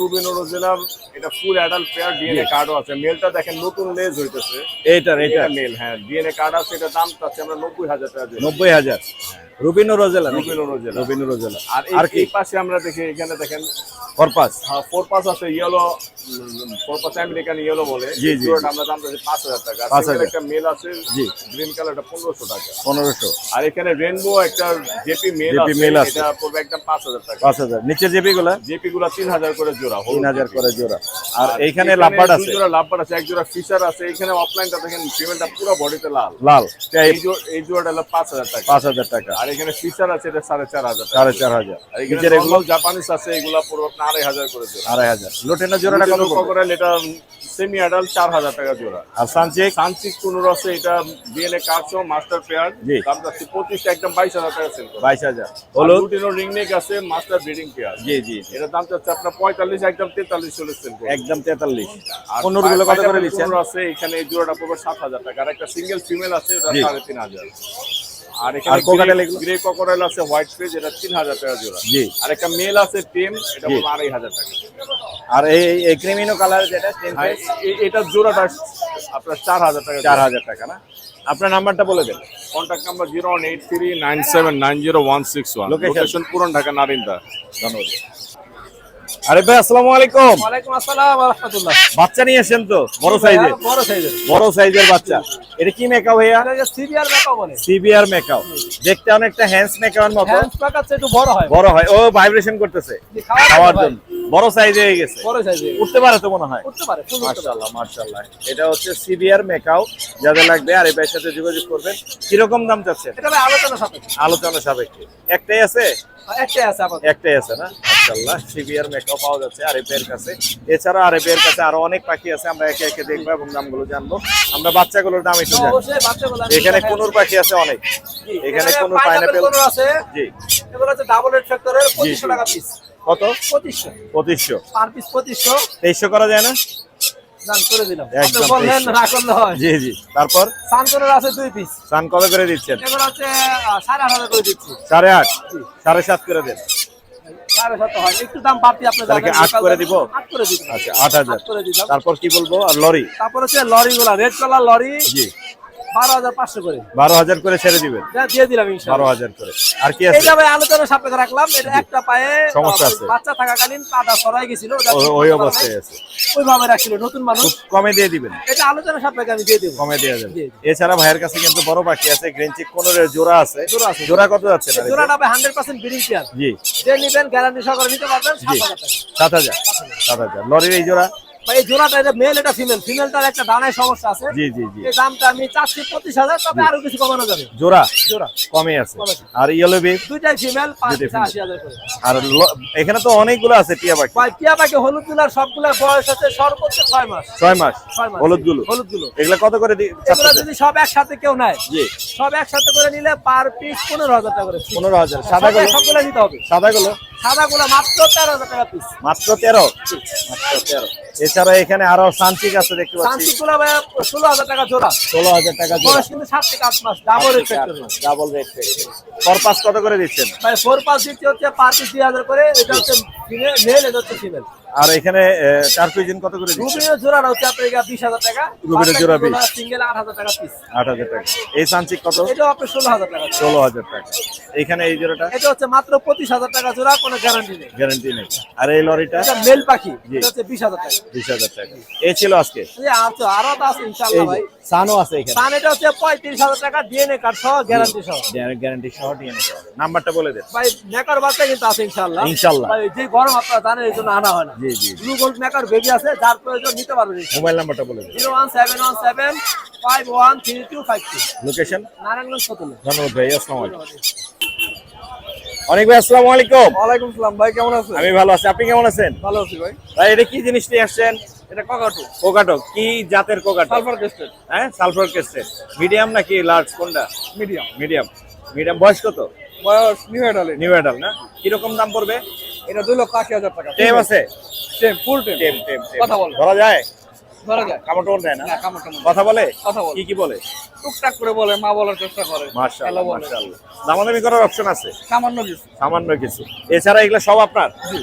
রুবিনো রোজেলার এটা ফুল অ্যাডাল্ট পেয়ার, ডিএনএ কার্ডও আছে। মেলটা দেখেন নতুন লেজ হইতেছে। এটা এটা মেল, হ্যাঁ ডিএনএ কার্ড আছে। এটা দাম চাচ্ছি আমরা 90000 টাকা দিয়ে। 90000। রুবিনো রোজেলা নাকি? Rubino rosella. Rubino rosella. আর আর কি? এই পাশে আমরা দেখি এখানে দেখেন কর্পাস। হ্যাঁ 4 আছে ইয়েলো, 4 আমেরিকান ইয়েলো বলে। জি, জি, জোড়াটা জি। আমরা দাম চাচ্ছি 5000 টাকা। 5000 সেখানে একটা মেল আছে জি। গ্রিন কালার, এটা 1500 টাকা। 1500। আর এখানে রেনবো একটা জেপি মেল JP আছে, male আছে। এটা পড়বে একদম 5000 টাকা। 5000। নিচের জেপি গুলা জেপি গুলা 3000 করে জোড়া, 3000 করে জোড়া। আর এইখানে এখানে লাভবার্ড দুই আছে জোড়া লাভবার্ড আছে, এক জোড়া ফিশার আছে। এখানে অফলাইনটা দেখেন ফিমেলটা পুরো বডিতে লাল। লাল। এই জোড়াটা হলো 5000 টাকা। 5000 টাকা। আর এখানে ফিশার আছে, এটা 4500 টাকা। 4500। আর এখানে নিচের এগুলো নরমাল জাপানিজ আছে, এগুলা পুরো 2500 করে জোড়া। 2500। লোটেনের জোড়াটা কত পড়বে? কোকোরাল এটা সেমি অ্যাডাল্ট 4000 টাকা জোড়া। আর সানচেক সানসিক কোনোর আছে, এটা ডিএনএ কার্ড সহ মাস্টার পেয়ার, জি। দাম যাচ্ছে 25 একদম 22000 টাকা সেল করে। 22000। হলুদ লুটিনো রিং নেক আছে মাস্টার ব্রিডিং পেয়ার, জি জি এটা দাম যাচ্ছে আপনার 45 একদম 43 চলে সেল করে। একদম 43। আর কোনোর গুলো কত করে পাইনাপেল দিচ্ছেন? কোনোর আছে, এখানে এই জোড়াটা পড়বে 7000 টাকা। আর একটা সিঙ্গেল ফিমেল আছে, এটা জি। 3500। আর আর এখানে কোকাটেল এগুলো? গ্রে কোকোডাইল আছে হোয়াইট ফেজ, এটা 3000 টাকা জোড়া। জি। আর একটা মেল আছে টেম, এটা জি। পড়বে 2500 টাকা। আর এই ক্রিমিনো কালার যেটা আর এটা জোড়াটা আপনার 4000 টাকা। 4000 টাকা না? আপনার নাম্বারটা বলে দেন। Contact number 01839790161। Location? Location Puran Dhaka Narinda. ধন্যবাদ। আরে ভাই আসসালামু আলাইকুম। ওয়ালাইকুম আসসালাম ওয়া রাহমাতুল্লাহ। বাচ্চা নিয়ে আসেন তো বড় সাইজের? বড় সাইজের। বড় সাইজের বাচ্চা। এটা কি মেকাও ভাইয়া? এটা সিরিয়াল মেকাও বলে। CBR macaw. দেখতে অনেকটা হ্যান্স মেকাওর মতো। হ্যান্ড মেকার চেয়ে একটু বড় হয়। বড় হয়, ও ভাইব্রেশন করতেছে খাওয়ার জন্য। বড় সাইজ হয়ে গেছে, বড় সাইজের। উঠতে পারে তো মনে হয়। উঠতে পারে, ফুল উঠতে পারে। মাশাআল্লাহ মাশাআল্লাহ। এটা হচ্ছে সিবিআর মেকাও, যাদের লাগবে আর এই ভাইয়ের সাথে যোগাযোগ করবেন। কিরকম দাম চাচ্ছেন? এটা ভাই আলোচনা সাপেক্ষে। আলোচনা সাপেক্ষে। একটাই আছে? একটাই আছে আপাতত। একটাই আছে না? মাশাআল্লাহ, সিবিআর মেকাও পাওয়া যাচ্ছে আরেফের কাছে। এছাড়া আরেফের কাছে আরো অনেক পাখি আছে, আমরা একে একে দেখবো এবং দামগুলো জানবো। আমরা বাচ্চাগুলোর দাম একটু জানি। অবশ্যই বাচ্চাগুলো আমি এখানে দেখাই। কোনোর পাখি আছে অনেক। জি, এখানে কোনো pineapple পাইনাপেল কোনো আছে। জি। এগুলো হচ্ছে ডাবল রেড ফ্যাক্টরের 2500 টাকা পিস। কত? 2500 2500। পার পিস 2500 2300 করা যায় না? দাম করে দিলাম। একদম আপনি বললেন 2300 না করলে হয়। জি জি। তারপর সানকোনের আছে 2 পিস। সান কত করে দিচ্ছেন? এগুলো হচ্ছে 8.5 করে দিচ্ছি। 8.5 7.5 করে দেন। 7.5 হয়। একটু দাম বাড়তি আপনি তাহলে কি জানেন। 8 করে দিব? 8 করে দিতে। আচ্ছা 8000। 8 করে দিলাম। তারপর কি বলবো? আর লরি? তারপর হচ্ছে লরিগুলা রেড কালার লরি জি। 12500 করে। 12000 করে ছেড়ে দিবেন। যা দিয়ে দিলাম ইনশাআল্লাহ। 12000 করে। আর কি আছে? এইটা ভাই আলোচনা সাপেক্ষে রাখলাম। এটা একটা পায়ে সমস্যা আছে। বাচ্চা থাকাকালীন পাটা সরাই গেছিল। ওটা ওই অবস্থায় আছে। ওইভাবে রাখছিল নতুন মানুষ। খুব কমে দিয়ে দিবেন। এটা আলোচনা সাপেক্ষে আমি দিয়ে দেব। কমে দেওয়া যাবে। জি। এছাড়া ভাইয়ের কাছে কিন্তু বড় পাখি আছে, গ্রিন চিক কোনরের জোড়া আছে। জোড়া আছে। জোড়া কত যাচ্ছে না? জোড়াটা ভাই 100% ব্রিডিং পেয়ার। জি যে নিবেন গ্যারান্টি সহকারে নিতে পারবেন জি। 7000 টাকা। 7000। 7000। লরির এই জোড়া? ভাই এই জোড়াটা এটা মেল এটা ফিমেল। ফিমেলটার একটা ডানায় সমস্যা আছে। জি জি জি। এই দামটা আমি চাচ্ছি 25000, তবে আরো কিছু কমানো যাবে। জোড়া জোড়া কমে আছে। কমে আছে। আর ইয়েলো বিপ? দুইটাই ফিমেল, দুইটাই female। 80000 করে। আর এখানে তো অনেকগুলো আছে টিয়া পাখি। ভাই টিয়া পাখি হলুদ গুলার সবগুলার বয়স আছে সর্বোচ্চ 6 মাস। 6 মাস। 6 মাস। হলুদগুলো? হলুদগুলো। এগুলা কত করে এগুলো চাচ্ছেন? যদি সব একসাথে কেউ নেয়, জি। সব একসাথে করে নিলে পার পিস 15000 টাকা করে। 15000। সাদাগুলো? সবগুলো নিতে হবে। সাদাগুলো? সাদাগুলো মাত্র 13000 টাকা পিস। মাত্র 13? মাত্র 13। এছাড়া এখানে আরো সানচিক আছে দেখতে পাচ্ছি। সানসিকগুলো ভাই 16000 টাকা জোড়া। 16000 টাকা জোড়া। বয়স কিন্তু 7 থেকে 8 মাস। Double red factor. Double red factor. পারপাস কত করে দিচ্ছেন? ভাই 4 পাস দিতে হচ্ছে পার পিস 2000 করে। এটা হচ্ছে ফিমেল, মেল এটা হচ্ছে ফিমেল। আর এখানে টার্কুইজিন কত করে দিচ্ছেন? রুবিনের জোড়াটা হচ্ছে আপনার 20000 টাকা। রুবিনের জোড়া 20। সিঙ্গেল 8000 টাকা পিস। 8000 টাকা। এই সানচিক কত? এটা আপনার 16000 টাকা। 16000 টাকা। এখানে এই জোড়াটা? এটা হচ্ছে মাত্র 25000 টাকা জোড়া, কোনো গ্যারান্টি নেই। গ্যারান্টি নেই। আর এই লরিটা? এটা মেল পাখি। জি। এটা হচ্ছে 20000 টাকা। 20000 টাকা। এই ছিল আজকে। এই আচ্ছা আরো তো আছে এই ইনশাআল্লাহ ভাই। সানও আছে এখানে। সান এটা হচ্ছে 35000 টাকা ডিএনএ কার্ড সহ গ্যারান্টি সহ। গ্যারান্টি সহ ডিএনএ সহ। নাম্বারটা বলে দেন। ভাই মেকার বাচ্চা কিন্তু আছে ইনশাআল্লাহ। ইনশাআল্লাহ। ভাই যে গরম আপনারা জানেন এই জন্য আনা হয় না। জি জি। ব্লু গোল্ড মেকার বেবি আছে, যার প্রয়োজন নিতে পারবেন ইনশাআল্লাহ। মোবাইল নাম্বারটা বলে দেন। 01717513252। লোকেশন? নারায়ণগঞ্জ সতলে। ধন্যবাদ ভাই। আসসালামু আলাইকুম। অনেক ভাই আসসালামু আলাইকুম। ওয়ালাইকুম সালাম ভাই, কেমন আছেন? আমি ভালো আছি, আপনি কেমন আছেন? ভালো আছি ভাই। ভাই এটা কি জিনিস নিয়ে আসছেন? এটা কাকাটু কোকাটো। কি জাতের কোকাটো? Sulphur crested. হ্যাঁ, সালফার ক্রেস্টেড। মিডিয়াম নাকি লার্জ কোনটা? মিডিয়াম। মিডিয়াম। মিডিয়াম। বয়স কত? বয়স নিউ অ্যাডাল্ট। নিউ অ্যাডাল্ট না? কিরকম দাম পড়বে? এটা 2,80,000 টাকা। টেম আছে? টেম ফুল টেম। টেম টেম টেম। কথা বলে। ধরা যায়? ধরা যায়। কামড় টামড় দেয় না? না কামড় টামড়। কথা বলে? কথা বলে। কি কি বলে? টুকটাক করে বলে, মা বলার চেষ্টা করে। মাশাআল্লাহ হ্যালো বলে। মাশাআল্লাহ। দামাদামি করার অপশন আছে? সামান্য কিছু। সামান্য কিছু। এছাড়া এগুলো সব আপনার?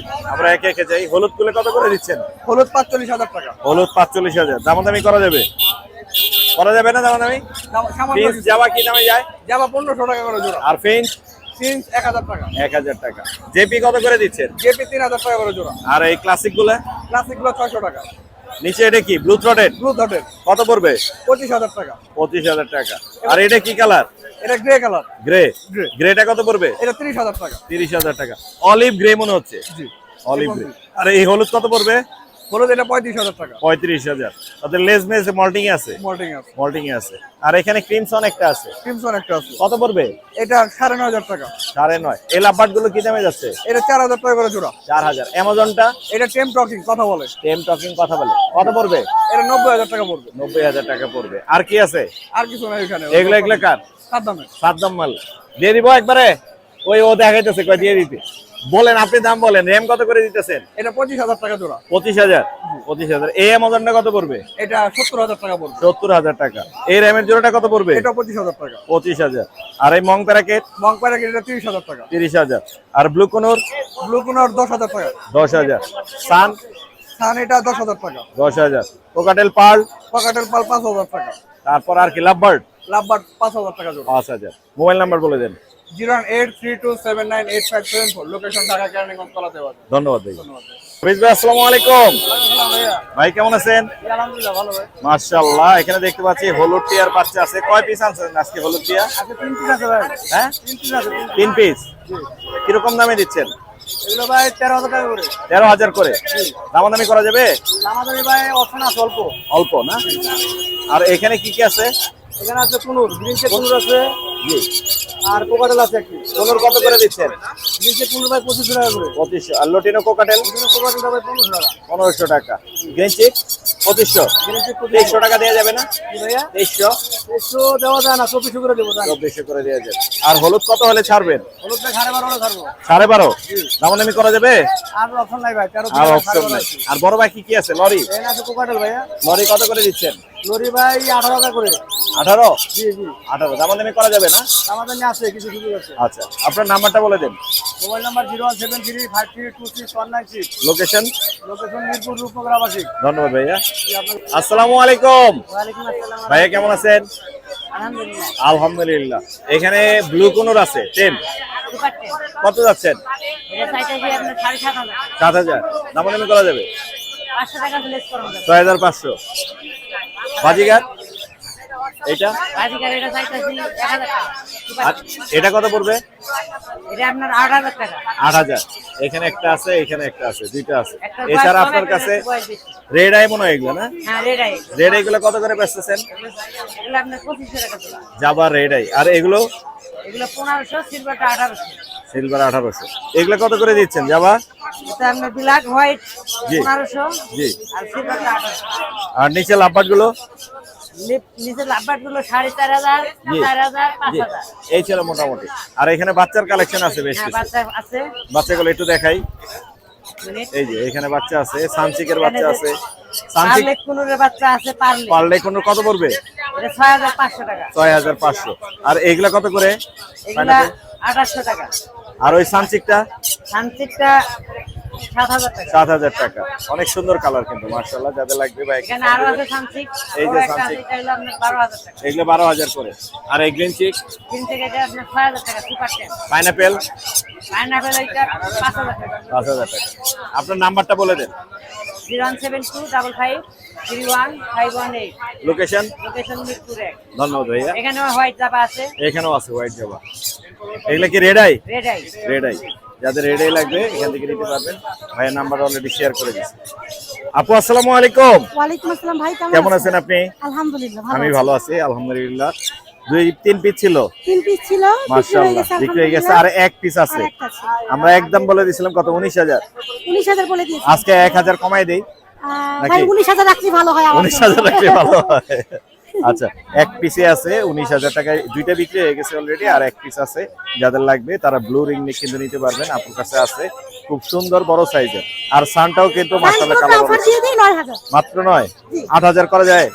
আমরা একে একে যাই। হলুদ গুলো কত করে দিচ্ছেন? হলুদ 45,000 টাকা। হলুদ 45,000। দামাদামি করা যাবে? করা যাবে না দামাদামি? সামান্য ফিন্স কিছু। যাওয়া কি দামে যায়? জামা 1500 টাকা করে জোড়া। আর ফিন্স? সিন্স 1000 টাকা। 1000 টাকা। জেপি কত করে দিচ্ছেন? জেপি 3000 টাকা করে জোড়া। আর এই ক্লাসিক গুলো? ক্লাসিক গুলো 600 টাকা। নিচে এটা কি ব্লু থ্রোটেড? ব্লু ডটের কত পড়বে? 25000 টাকা। 25000 টাকা। আর এটা কি কালার? এটা grey colour. Grey. Grey. Greta কত পড়বে? এটা 30000 টাকা। 30000 টাকা। অলিভ গ্রে মনে হচ্ছে। জি। Olive grey. আর এই হলুদ কত পড়বে? হলুদ এটা 35,000 টাকা। 35,000। তাদের লেজ মেজ মল্টিং আছে, মল্টিং আছে। মল্টিং আছে। আর এখানে ক্রিমসন একটা আছে, ক্রিমসন একটা আছে। কত পড়বে? এটা 9,500 টাকা। 9.5। এই লাভবার্ড গুলো কি দামে যাচ্ছে? এটা 4,000 টাকা করে জোড়া। 4,000। অ্যামাজনটা এটা টেম টকিং কথা বলে। টেম টকিং কথা বলে, কত পড়বে? এটা 90,000 টাকা পড়বে। 90,000 টাকা পড়বে। আর কি আছে? আর কিছু নাই এখানে। এগুলো কার? সাদ্দামে। সাদ্দাম মাল দিয়ে দিব একবারে। ওই ও দেখাইতেছে কয় দিয়ে দিতে। বলেন, আপনি দাম বলেন। র্যাম কত করে দিতেছেন? এটা 25,000 টাকা জোড়া। 25,000। 25,000। এই অ্যামাজনটা কত পড়বে? এটা 70,000 টাকা পড়বে। 70,000 টাকা। এই র্যামের জোড়াটা কত পড়বে? এটা 25,000 টাকা। 25,000। আর এই মং প্যারাকেট? মং প্যারাকেট এটা 30,000 টাকা। 30,000। আর ব্লু কোনর? ব্লু কোনর 10,000 টাকা। 10,000। সান? সান এটা 10,000 টাকা। 10,000। Cockatiel pearl? পকেটের পাল 5,000 টাকা। তারপর আর কি লাভবার্ড? লাভবার্ড 5,000 টাকা জোড়া। 5,000। মোবাইল নাম্বার বলে দেন। 01832798574, লোকেশন ঢাকা কেরানীগঞ্জ কলাতে বাজার। ধন্যবাদ ভাই। রবিজ ভাই আসসালামু আলাইকুম। ভাই কেমন আছেন? আলহামদুলিল্লাহ ভালো ভাই। মাশাআল্লাহ। এখানে দেখতে পাচ্ছি হলুদ টিয়ার বাচ্চা আছে। কয় পিস আনছেন আজকে হলুদ টিয়া? আচ্ছা 3 পিস আছে ভাই। হ্যাঁ 3 পিস আছে। 3 পিস। কিরকম দামে দিচ্ছেন? এগুলো ভাই 13,000 টাকা করে। 13,000 করে। দামাদামি করা যাবে? আমাদের ভাই অপশন আছে অল্প। অল্প না? আর এখানে কি কি আছে? এখানে আছে কুনুর, গ্রিন চেক কুনুর আছে। জি। আর কোকাটেল আছে একটি। কোনর কত করে দিচ্ছেন? গ্রিন চেক কুনুর ভাই 25 টাকা করে। 2500। আর লটিনো কোকাটেল? কোকাটেল ভাই 15 টাকা। 1500 টাকা। Green cheek 2500। গ্রিন চেক 2300 টাকা দেওয়া যাবে না? কি ভাইয়া? 2300। 100 দেওয়া যায় না, 2400 করে দেবো জান। 2400 করে দেওয়া যাবে। আর হলুদ কত হলে ছাড়বেন? হলুদ ভাই 12.5 করে ছাড়বো। 12.5। দামাদামি করা যাবে? আর অপশন নাই ভাই, 13 আর অপশন নাই। আর বড় ভাই কি কি আছে? লরি? এখানে আছে কোকাটেল ভাইয়া। লরি কত করে দিচ্ছেন? লরি ভাই 18 টাকা করে। 18? জি জি। 18। দামাদামি করা যাবে না? আমাদের নিয়ে আছে কিছু সুযোগ আছে। আচ্ছা, আপনার নাম্বারটা বলে দেন। Mobile number 01735326196। Location? Location Mirpur Rupnagar আবাসিক। ধন্যবাদ ভাইয়া। আসসালামু আলাইকুম। ওয়ালাইকুম আসসালাম। ভাইয়া কেমন আছেন? আলহামদুলিল্লাহ। আলহামদুলিল্লাহ। এখানে ব্লু কোনর আছে 10। Super ten. কত যাচ্ছেন? এটা চাইতেছি আপনার 7,500। 7,000। দামাদামি করা যাবে? 500 টাকা লেস করা যাবে। 6,500। বাজিগার এটা? বাজিকার এটা চাইতেছি 1,000 টাকা। সুপার আর টেন। এটা কত পড়বে? এটা আপনার 8,000 টাকা। 8,000। এখানে একটা আছে, এখানে একটা আছে, দুইটা আছে। একটা এছাড়া বয়স আপনার কম, কাছে একটা বয়স বেশি। রেড আই মনে হয় এগুলো না? হ্যাঁ রেড আই। রেড আইগুলো কত করে বেচতেছেন? এগুলো আপনার 2500 টাকা জোড়া। জাবা রেড আই। আর এগুলো? এগুলো 1500, সিলভারটা 1800। সিলভার 1800। এগুলো কত করে দিচ্ছেন জাবা? এটা আপনার ব্ল্যাক হোয়াইট জি। 1500। জি। আর সিলভারটা 1800। আর নিচে লাভবার্ড গুলো? নিচে লাভবার্ড গুলো 4,500, জি। 4,000, জি। 5,000। এই ছিল মোটামুটি। আর এখানে বাচ্চার কালেকশন আছে বেশ হ্যাঁ কিছু। বাচ্চা আছে। বাচ্চাগুলো একটু দেখাই। মিনিট। এই যে এখানে বাচ্চা আছে, সানচিকের বাচ্চা আছে। সানচিক পার্লে কুনুরের বাচ্চা আছে পার্লে। পারলে কোনো কত পড়বে? এটা 6,500 টাকা। 6,500। আর এগুলা কত করে? এগুলা 2,800 টাকা। আর ওই সানচিকটা? সানসিটটা 7,000 টাকা। 7,000 টাকা। অনেক সুন্দর কালার কিন্তু মাশাআল্লাহ, যাদের লাগবে বা এখানে আরো আছে সানসিট। এই যে বড় একটা সানসিট। আছে, এটা হলো আপনার 12,000 টাকা। এগুলো 12,000 করে। আর এই গ্রিন চিক? তিন থেকে এটা আপনার 6,000 টাকা সুপার টেন। পাইনাপেল? পাইনাপেল এটা 5,000 টাকা। 5,000 টাকা। আপনার নাম্বারটা বলে দেন। 01725551518। লোকেশন? লোকেশন মিরপুর 1। ধন্যবাদ ভাইয়া। এখানে হোয়াইট জাবা আছে। এখানেও আছে হোয়াইট জাবা। এগুলা কি red eye? Red eye. Red eye. যাদের রেড আই লাগবে এখান থেকে নিতে পারবেন। ভাইয়ের নাম্বার অলরেডি শেয়ার করে দিয়েছি। আপু আসসালামু আলাইকুম। ওয়ালাইকুম আসসালাম ভাই, কেমন আছেন আপনি? আলহামদুলিল্লাহ আমি ভালো আছি আলহামদুলিল্লাহ। 2-3 পিস ছিল 3 পিস ছিল, মাশাআল্লাহ, বিক্রি হয়ে গেছে। আর এক পিস আছে। আমরা একদম বলে দিছিলাম কত? 19,000। 19,000 বলে দিয়েছি। আজকে 1,000 কমাই দেই ভাই নাকি? 19,000 রাখলে ভালো হয় আমার। 19,000 রাখলে ভালো হয়। আচ্ছা, এক পিসে আছে 19,000 টাকায়। দুইটা বিক্রি হয়ে গেছে অলরেডি। আর এক পিস আছে, যাদের লাগবে তারা ব্লু রিং নিয়ে কিন্তু নিতে পারবেন। আপনার কাছে আছে খুব সুন্দর বড় সাইজের। আর সানটাও কিন্তু মাশাআল্লাহ কালার অফার দিয়ে দেই 9,000। মাত্র 9। 8,000 করা যায়?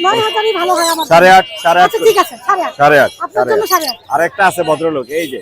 9,000ই ভালো হয় আমার। 8.5 8.5 আচ্ছা ঠিক আছে 8,500। 8.5 আপনার জন্য 8,500। আর একটা আছে ভদ্রলোক, এই যে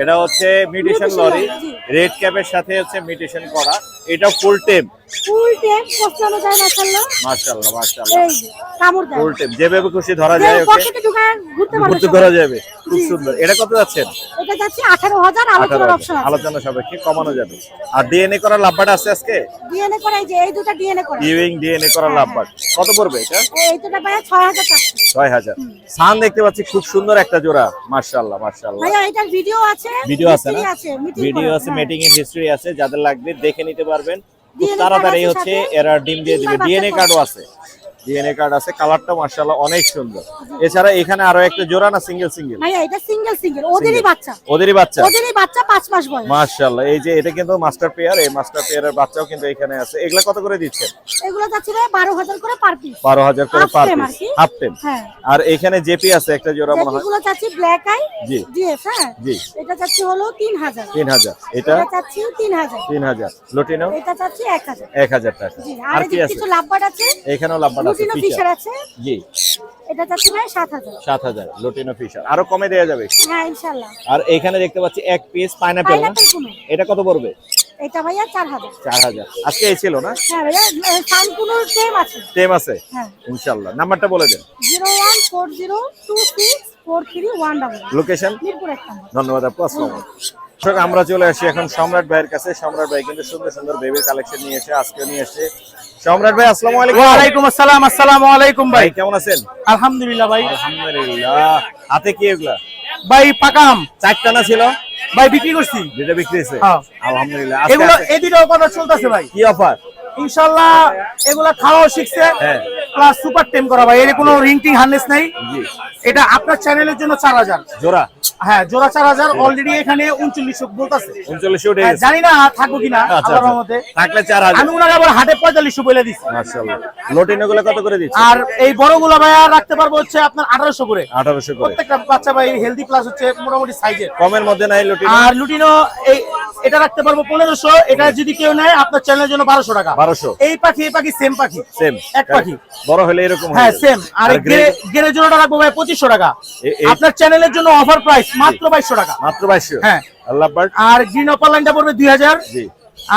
এটা হচ্ছে মিউটেশন Mutation লরি, জি। রেড ক্যাপের সাথে হচ্ছে মিউটেশন করা। এটা ফুল টেম। ফুল টেপ পোস্টানো যায় মাশাআল্লাহ। মাশাআল্লাহ মাশাআল্লাহ। এই যে কামড় দেয়। ফুল টেম, যেভাবে খুশি ধরা যায় ওকে। পকেটে ঢুকায় ঘুরতে পারবে। ঘুরতে ধরা যাবে, খুব সুন্দর। এটা কত যাচ্ছেন? এটা যাচ্ছে 18,000, আলোচনার অপশন 18,000। আছে। আলোচনা সাপেক্ষে কমানো যাবে। আর ডিএনএ করা লাভবার্ড আছে আজকে? ডিএনএ করে, এই যে এই দুটো ডিএনএ করে। ইউইং ডিএনএ করা লাভবার্ড কত পড়বে এটা? এই দুটো ভাই 6,000 টাকা। 6,000। সান দেখতে পাচ্ছি খুব সুন্দর একটা জোড়া, মাশাআল্লাহ মাশাআল্লাহ। ভাইয়া এটার ভিডিও আছে, ভিডিও আছে না? history আছে, meeting ভিডিও করা, আছে, হ্যাঁ। মিটিং এর হিস্ট্রি আছে। যাদের লাগবে দেখে নিতে পারবেন। খুব DNA তাড়াতাড়ি card আছে হচ্ছে সাথে, এরা ডিম দিয়ে দিবে। তিনবার ডিএনএ বাচ্চা কার্ডও আছে, ডিএনএ কার্ড আছে, কালারটা মাশাআল্লাহ অনেক সুন্দর। এছাড়া এখানে আরো একটা জোড়া না সিঙ্গেল সিঙ্গেল? ভাইয়া এটা সিঙ্গেল ওদেরই বাচ্চা, ওদেরই বাচ্চা। ওদেরই বাচ্চা 5 মাস বয়স। মাশাআল্লাহ, এই যে এটা কিন্তু মাস্টার পেয়ার, এই মাস্টার পেয়ারের বাচ্চাও কিন্তু এখানে আছে। এগুলা কত করে দিচ্ছেন? এগুলো যাচ্ছে ভাই 12,000 করে পার পিস। 12,000 করে Half পার tame পিস, আর কি। হাফ টেম। হ্যাঁ। আর এখানে জেপি আছে একটা জোড়া মনে হয়। এগুলো চাচ্ছি ব্ল্যাক আই জি। জিএফ, হ্যাঁ জি। এটা চাচ্ছি হলো 3000। 3000। এটা এটা চাচ্ছি 3000। 3000। লুটিনো এটা চাচ্ছি 1000। 1000 টাকা। জি, আর আর কি এদিকে আছে? কিছু লাভবার্ড আছে, এখানেও লাভবার্ড আছে, লুটিনো ফিশার। ফিশার আছে, জি। এটা চাচ্ছি ভাই 7000। 7000 লুটিনো ফিশার। আরো কমে দেয়া যাবে। হ্যাঁ ইনশাআল্লাহ। আর এখানে দেখতে পাচ্ছি এক পিস পাইনাপেল না? পাইনাপেল কুনো এটা কত পড়বে? এটা ভাইয়া 4000। 4000। আজকে এই ছিল না? হ্যাঁ ভাইয়া সানকুনোর টেম আছে। টেম আছে হ্যাঁ। ইনশাআল্লাহ। নাম্বারটা বলে দেন। 0140264311 লোকেশন? মিরপুর 1 নম্বর। ধন্যবাদ আপু, আসসালামু আলাইকুম। দর্শক, আমরা চলে আসি এখন সম্রাট ভাইয়ের কাছে। সম্রাট ভাই কিন্তু সুন্দর সুন্দর বেবির কালেকশন নিয়ে এসে আজকে নিয়ে এসে। সম্রাট ভাই আসসালামু আলাইকুম। ওয়ালাইকুম আসসালাম। আসসালামু আলাইকুম ভাই। ভাই কেমন আছেন? আলহামদুলিল্লাহ ভাই। আলহামদুলিল্লাহ। হাতে কি এগুলা? ভাই পাকাম চারটা না ছিল? ভাই বিক্রি করছি। যেটা বিক্রি হয়েছে? হ্যাঁ। আলহামদুলিল্লাহ। আজকে এগুলো আছে- এই দুটো কথা চলতেছে ভাই। কি অফার? ইনশাআল্লাহ এগুলা খাওয়াও শিখছে, হ্যাঁ। প্লাস সুপার টেম করা ভাই। এর কোনো রিং টিং হার্নেস নাই। জি। এটা আপনার চ্যানেলের জন্য 4000 জোড়া? হ্যাঁ জোড়া 4000। অলরেডি এখানে 3900 বলতাছে। 3900 উঠে গেছে। জানি না থাকবো কিনা আচ্ছা, আল্লাহর আচ্ছা। রহমতে। থাকলে 4000। আমি উনাকে আবার হাটে 4500 বলে দিচ্ছি। মাশাআল্লাহ। লটিনো গুলো কত করে দিচ্ছেন? আর এই বড়গুলো ভাইয়া রাখতে পারবো হচ্ছে আপনার 1800 করে। 1800 করে। প্রত্যেকটা বাচ্চা ভাই হেলদি প্লাস হচ্ছে মোটামুটি সাইজের। কমের মধ্যে নাই লটিনো? আর লুটিনো এই এটা রাখতে পারবো 1500। এটা যদি কেউ নেয় আপনার চ্যানেলের জন্য 1200 টাকা। 1200। এই পাখি সেম পাখি, সেম এক পাখি। বড় হলে এরকম হ্যাঁ হয়। সেম। আর গেরে জোড়াটা রাখবো ভাই 2500 টাকা। আপনার চ্যানেলের জন্য অফার প্রাইস মাত্র 2200 টাকা। মাত্র 2200? হ্যাঁ। আল্লাহ পাক। আর গ্রিন অপার লাইনটা পড়বে 2000। জি।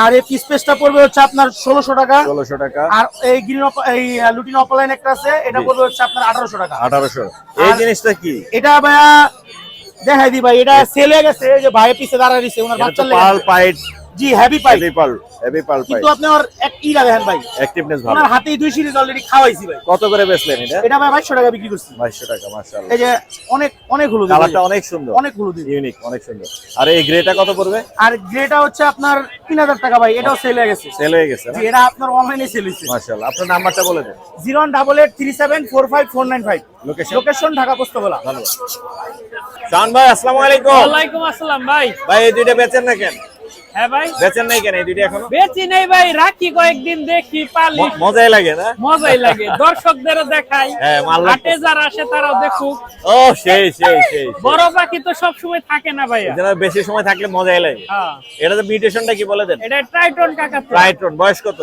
আর এই পিস পেসটা পড়বে হচ্ছে আপনার 1600 টাকা। 1600 টাকা। আর এই গ্রিন এই লুটিন অপার লাইন একটা আছে, এটা পড়বে হচ্ছে আপনার 1800 টাকা। 1800। এই জিনিসটা কি? এটা ভাইয়া দেখাই দি ভাই, এটা সেল হয়ে গেছে। এই যে ভাই পিছে দাঁড়ায় দিছে ওনার বাচ্চা লেগে। পাল পাইট। জি হেভি পাই। হেভি পাল, হেভি পাল পাইট। কিন্তু আপনি ওর এক ইরা দেখেন ভাই, অ্যাক্টিভনেস ভালো। ওনার হাতেই 2 সিরিজ অলরেডি খাওয়াইছি ভাই। কত করে বেচলেন এটা? এটা ভাই 2200 টাকা বিক্রি করছি। 2200 টাকা। মাশাআল্লাহ। এই যে অনেক হলুদ, কালারটা অনেক সুন্দর, অনেক হলুদ, ইউনিক, অনেক সুন্দর। আর এই গ্রেটা কত পড়বে? আর গ্রেটা হচ্ছে আপনার 3000 টাকা ভাই। এটাও সেল হয়ে গেছে। সেল হয়ে গেছে না? জি, এটা আপনার অনলাইনে সেল হইছে। মাশাআল্লাহ। আপনার নাম্বারটা বলে দেন। 01887454495। লোকেশন ঢাকা পোস্তগোলা। ধন্যবাদ। শান ভাই আসসালামু আলাইকুম। ওয়ালাইকুম আসসালাম ভাই। ভাই এই দুইটা বেচেন না কেন? হ্যাঁ ভাই। বেচেন নাই কেন এই দুইটা এখনো? বেচি নাই ভাই, রাখি কয়েকদিন দেখি পালি। মজাই লাগে না? মজাই লাগে, দর্শকদেরও দেখাই। হ্যাঁ, মাল হাটে যারা আসে তারাও দেখুক। ও সেই। বড় পাখি তো সব সময় থাকে না ভাইয়া। যেন বেশি সময় থাকলে মজাই লাগে। হ্যাঁ। এটা তো মিউটেশনটা কি বলে দেন? এটা ট্রাইটন কাকা। ট্রাইটন। বয়স কত?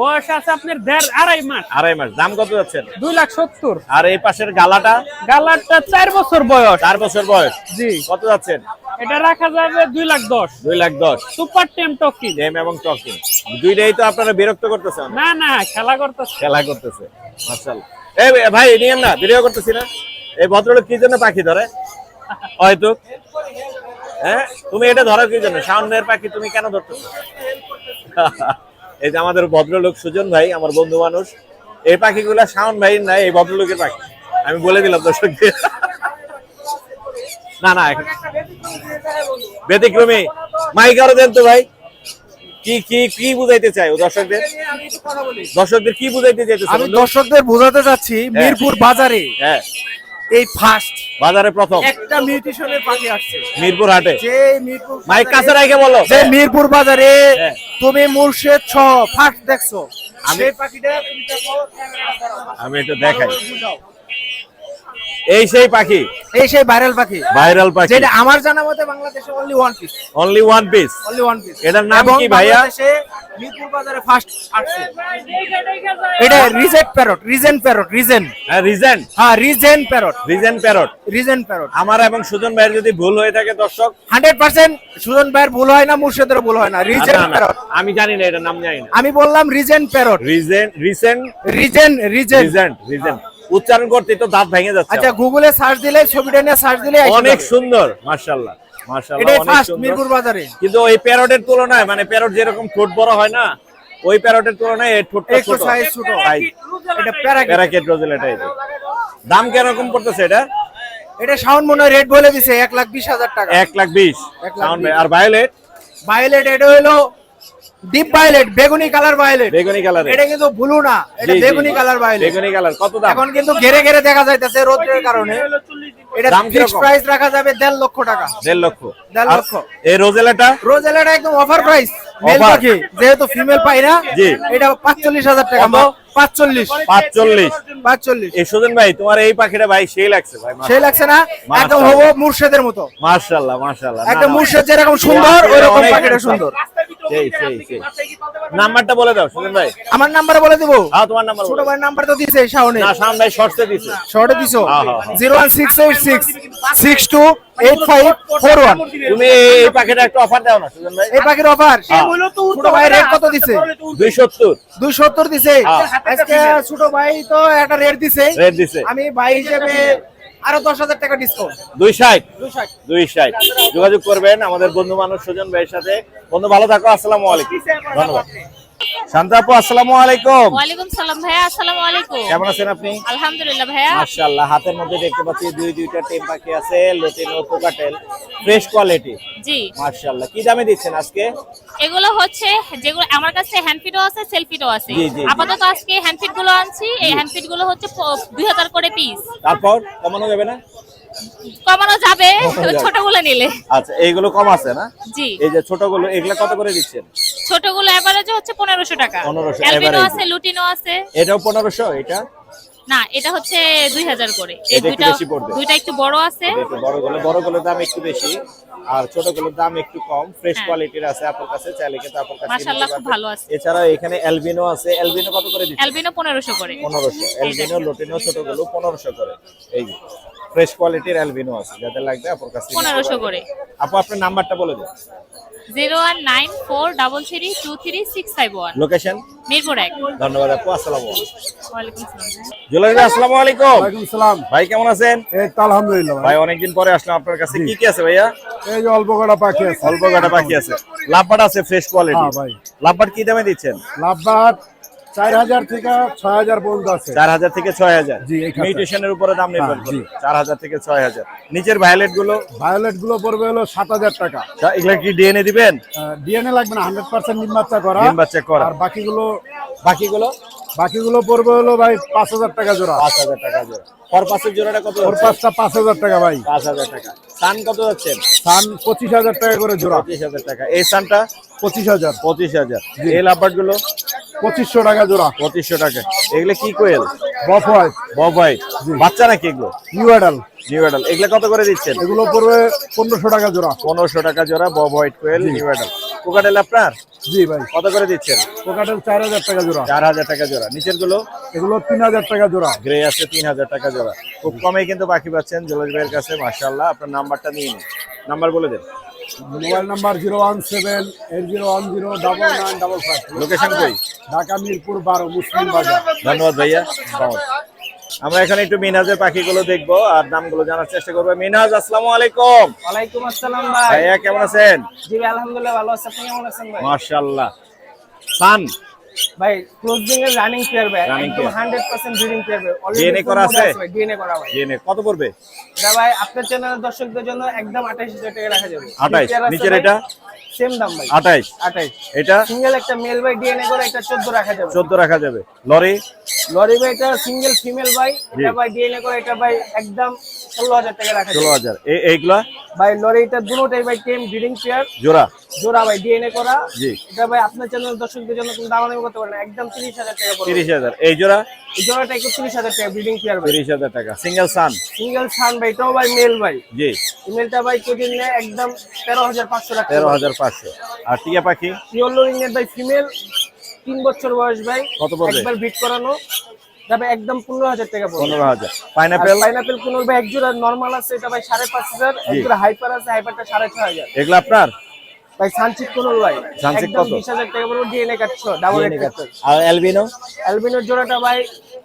বয়স আছে আপনার 2.5 মাস। 2.5 মাস। দাম কত যাচ্ছেন? 2,70,000। আর এই পাশের গালাটা? গালারটা 4 বছর বয়স। 4 বছর বয়স। জি। কত যাচ্ছেন? এটা রাখা যাবে 2,10,000। 2,10,000। সুপার টেম টকি। টেম এবং টকিং দুইটাই তো আপনারা বিরক্ত করতেছেন? না খেলা করতেছে। খেলা করতেছে। মাশাআল্লাহ। এই ভাই নিয়েন না, ভিডিও করতেছি না। এই ভদ্রলোক কি জন্য পাখি ধরে? হয়তো হ্যাঁ, তুমি এটা ধরো কি জন্য? শাওনের পাখি তুমি কেন ধরতেছো? এই যে আমাদের ভদ্রলোক সুজন ভাই, আমার বন্ধু মানুষ। এই পাখিগুলা শাওন ভাইয়ের নাই, এই ভদ্রলোকের পাখি। আমি বলে দিলাম দর্শকদের। না ব্যতিক্রমী। মাইক আরো দেন তো ভাই। কি বুঝাইতে চাই ও দর্শকদের? দর্শকদের কি বুঝাইতে চাইতেছে? আমি দর্শকদের বোঝাতে চাচ্ছি মিরপুর বাজারে হ্যাঁ এই ফার্স্ট বাজারে প্রথম একটা মিউটেশনের পাখি আসছে মিরপুর হাটে। যে মিরপুর মাইক কাছে রাখে বলো। যে মিরপুর বাজারে হ্যাঁ। তুমি মুর্শেদ ছ ফার্স্ট দেখছো। সেই পাখিটা তুমি দেখো, আমি একটু দেখাই। এই সেই পাখি, এই সেই ভাইরাল পাখি, ভাইরাল পাখি, যেটা আমার জানা মতে বাংলাদেশে only one piece. Only one piece. Only one piece. এটার নাম কি ভাইয়া? বাংলাদেশে মিরপুর বাজারে ফার্স্ট আসছে। এটা Regent parrot, Regent parrot, Regent. হ্যাঁ রিজেন্ট। হ্যাঁ Regent parrot, Regent parrot. Regent parrot. আমার এবং সুজন ভাইয়ের যদি ভুল হয়ে থাকে দর্শক 100% সুজন ভাইয়ের ভুল হয় না, মুর্শিদেরও ভুল হয় না। Regent parrot. আমি জানি না, এটার নাম জানি না। আমি বললাম Regent parrot. Regent Regent Regent উচ্চারণ করতে তো দাঁত ভেঙে যাচ্ছে। আচ্ছা গুগলে সার্চ দিলে, ছবিটা নিয়ে সার্চ দিলে অনেক সুন্দর। মাশাআল্লাহ মাশাআল্লাহ, এটাই অনেক ফার্স্ট সুন্দর। মিরপুর বাজারে। কিন্তু ওই প্যারটের তুলনায়, মানে প্যারট যেরকম ঠোঁট বড় হয় না, ওই প্যারটের তুলনায় এই ঠোঁটটা একটু ছোট। সাইজ ছোট। সাইজ। এটা প্যারাকেট। প্যারাকেট রোজেল এটাই। দাম কিরকম পড়তেছে এটা? এটা শাওন মনে রেট বলে দিছে 1,20,000 টাকা। 1,20,000 1,20,000 সাউন্ড ভাই। আর ভায়োলেট? ভায়োলেট এটা হলো ডিপ ভায়োলেট, বেগুনি কালার ভায়োলেট। বেগুনি কালারে, এটা কিন্তু ব্লু না, এটা বেগুনি কালার ভায়োলেট। বেগুনি কালার কত দাম? এখন কিন্তু ঘেরে ঘেরে দেখা যাইতেছে রোদের কারণে। এটা দাম ফিক্সড কিরকম? প্রাইস রাখা যাবে 1.5 লক্ষ টাকা। 1.5 লক্ষ। 1.5 লক্ষ। এই রোজেলাটা? রোজেলাটা একদম অফার প্রাইস, মেল Offer? পাখি যেহেতু ফিমেল পাই না। জি। এটা 45,000 টাকা। কত? 45। 45। এই সুজন ভাই তোমার এই পাখিটা ভাই সেই লাগছে ভাই, সেই লাগছে না? একদম মাশাআল্লাহ। হবো মুর্শেদের মতো। মাশাআল্লাহ মাশাআল্লাহ। একদম মুর্শেদ যেরকম সুন্দর ওইরকম অনেক পাখিটা সুন্দর। সেই সেই সেই। নাম্বারটা বলে দাও সুজন ভাই। আমার নাম্বারে বলে দিব? হ্যাঁ তোমার নাম্বার ছোট ভাইয়ের নাম্বার তো দিছে শাওনে। না শাওন ভাই শর্টসে দিছে। শর্টে দিছো? হ্যাঁ, হ্যাঁ, হ্যাঁ। 01686 628541। তুমি এই পাখিটা একটা অফার দাও না সুজন ভাই। এই পাখির অফার হ্যাঁ। ছোট ভাই রেট কত দিছে? 270। 270 দিছে। হ্যাঁ। আজকে ছোট ভাই তো একটা রেট দিছে। রেট দিছে। আমি ভাই হিসেবে আরো 10,000 টাকা ডিসকাউন্ট। 260। 260 যোগাযোগ করবেন আমাদের বন্ধু মানুষ সুজন ভাইয়ের সাথে। বন্ধু ভালো থাকো, আসসালামু আলাইকুম। ধন্যবাদ। শান্ত আপু আসসালামু আলাইকুম। ওয়ালাইকুম সালাম ভাইয়া, আসসালামু আলাইকুম। কেমন আছেন আপনি? আলহামদুলিল্লাহ ভাইয়া। মাশাআল্লাহ, হাতের মধ্যে দেখতে পাচ্ছি দুইটা টেম পাখি আছে, লুটিনো কোকাটেল, ফ্রেশ কোয়ালিটি। জি, মাশাআল্লাহ। কি দামে দিচ্ছেন আজকে? এগুলো হচ্ছে যেগুলো আমার কাছে হ্যান্ডফিটও আছে, সেলফিটও আছে। জি, জি, জি। আপাতত আজকে হ্যান্ডফিট গুলো আনছি। এই হ্যান্ডফিট গুলো হচ্ছে 2000 করে পিস। তারপর কমানো যাবে না? কমানো যাবে ছোটগুলো নিলে। আচ্ছা, এইগুলো কম আছে না? জি, এই যে ছোটগুলো, এগুলা কত করে দিচ্ছেন? ছোটগুলো এভারেজে হচ্ছে 1500 টাকা। 1500 অ্যালবিনো average। আছে, লুটিনো আছে। এটাও 1500? এটা না, এটা হচ্ছে 2000 করে। এই এটা একটু দুইটা বেশি পড়বে। দুইটা একটু বড় আছে। এটা একটু বড়গুলোর দাম একটু বেশি, আর ছোটগুলোর দাম একটু কম। ফ্রেশ হ্যাঁ। কোয়ালিটির আছে আপনার কাছে, চাইলে কিন্তু আপনার কাছে মাশাআল্লাহ নিতে খুব পারবেন। ভালো আছে। এছাড়া এখানে অ্যালবিনো আছে। অ্যালবিনো কত করে দিচ্ছেন? অ্যালবিনো 1500 করে। 1500। অ্যালবিনো, লুটিনো ছোটগুলো 1500 করে। এই যে ফ্রেশ কোয়ালিটির অ্যালবিনো আছে, যাদের লাগবে আপনার কাছে 1500 করে। আপু আপনার নাম্বারটা বলে দিন। 01943323651। লোকেশন? মিরপুর 1। ধন্যবাদ আপু, আসসালামু আলাইকুম। ওয়ালাইকুম আসসালাম। জুলাই ভাই আসসালামু আলাইকুম। ওয়ালাইকুম সালাম। ভাই কেমন আছেন? এই তো আলহামদুলিল্লাহ ভাই অনেকদিন পরে আসলাম আপনার কাছে। কি কি আছে ভাইয়া? এই যে অল্প কটা পাখি আছে। অল্প কটা পাখি আছে। লাভবাট আছে ফ্রেশ কোয়ালিটি। হ্যাঁ ভাই। লাভবাট কি দামে দিচ্ছেন? লাভবাট 4000 থেকে 6000 পর্যন্ত আছে। 4000 থেকে 6000। জি, এই খাঁচা। মিউটেশনের উপরে দাম নির্ভর হ্যাঁ, করে। জি। 4000 থেকে 6000। নিচের ভায়োলেট গুলো? ভায়োলেট গুলো পড়বে হলো 7000 টাকা। এগুলা কি ডিএনএ দিবেন? ডিএনএ লাগবে না, 100% ডিম বাচ্চা করা। ডিম বাচ্চা করা। আর বাকিগুলো বাকিগুলো পড়বে হলো ভাই 5000 টাকা জোড়া। 5000 টাকা জোড়া। পাঁচের জোড়াটা কত? ওর পাঁচটা 5000 টাকা ভাই। 5000 টাকা। সান কত যাচ্ছেন? সান 25000 টাকা করে জোড়া। 25000 টাকা। এই সানটা 25000। 25000। এই লাভবাট গুলো 2500 টাকা জোড়া। 2500 টাকা। এগুলা কি কোয়েল? বফ হোয়াইট, বব ভাই বাচ্চা নাকি এগুলো? New adult. New adult. এগুলা কত করে দিচ্ছেন? এগুলো পড়বে 1500 টাকা জোড়া। 1500 টাকা জোড়া বব হোয়াইট কোয়েল, নিউ অ্যাডাল। কোকাটেল আপনার জি ভাই। কত করে দিচ্ছেন? কোকাটেল 4000 টাকা জোড়া। 4000 টাকা জোড়া। নিচের গুলো এগুলো 3000 টাকা জোড়া। গ্রে আছে 3000 টাকা জোড়া। খুব কমে কিন্তু বাকি পাচ্ছেন জুয়েল ভাইয়ের কাছে। মাশাআল্লাহ। আপনার নাম্বারটা নিয়ে নিন। নাম্বার বলে দেন। Mobile number 01780109955। লোকেশন কই? ঢাকা মিরপুর 12 মুসলিম বাজার। ধন্যবাদ ভাইয়া। আমরা এখানে একটু মিনহাজের পাখিগুলো দেখবো আর দামগুলো জানার চেষ্টা করবো। মিনহাজ আসসালামু আলাইকুম। ওয়ালাইকুম আসসালাম ভাই। ভাইয়া কেমন আছেন? জি আলহামদুলিল্লাহ ভালো আছি। আপনি কেমন আছেন ভাই? মাশাআল্লাহ। সান ভাই ক্লোজিং এর রানিং পেয়ার ভাই, Running একদম pair। 100% ব্রিডিং পেয়ার ভাই। DNA করা আছে? ডিএনএ করা ভাই। জেনে কত পড়বে? এটা ভাই আপনার চ্যানেলের দর্শকদের জন্য একদম 28000 টাকা রাখা যাবে। 28। নিচের এটা? সেম দাম ভাই। 28। 28। এটা সিঙ্গেল একটা মেল ভাই ডিএনএ করে এটা 14 রাখা যাবে। 14 রাখা যাবে। লরি? লরি ভাই এটা সিঙ্গেল ফিমেল ভাই, জি। এটা ভাই ডিএনএ করে এটা ভাই একদম 16000 টাকা রাখা যাবে। 16000। এইগুলা ভাই লরি এটা দুটোটাই ভাই টেম ব্রিডিং পেয়ার জোড়া? জোড়া ভাই ডিএনএ করা। জি। এটা ভাই আপনার চ্যানেলের দর্শকদের জন্য কোনো দামাদামি করতে পারেন না, একদম 30000 টাকা পড়বে। 30000। এই জোড়া? এই জোড়াটা 31000 টাকা ব্রিডিং পেয়ার ভাই। 30000 টাকা। সিঙ্গেল সান? সিঙ্গেল সান ভাই এটাও ভাই মেল ভাই। জি। ইমেলটা ভাই কোদিন নেয় একদম 13500 টাকা। 13500। আর টিয়া পাখি? পিওর লোরিং এর ভাই ফিমেল 3 বছর বয়স ভাই। কত পড়বে? একবার বিট করানো তবে একদম 15000 টাকা পড়বে। 15000। পাইনাপেল? পাইনাপেল কোন ভাই এক জোড়া নরমাল আছে এটা ভাই 5500, এক জোড়া হাইপার আছে হাইপারটা 6500। এগুলো আপনার? ভাই সানচিক কোন ভাই সানচিক একদম কত? 20000 টাকা পড়বে ডিএনএ কাটছো ডাবল DNA এক্স। কাট। আর অ্যালবিনো? অ্যালবিনোর জোড়াটা ভাই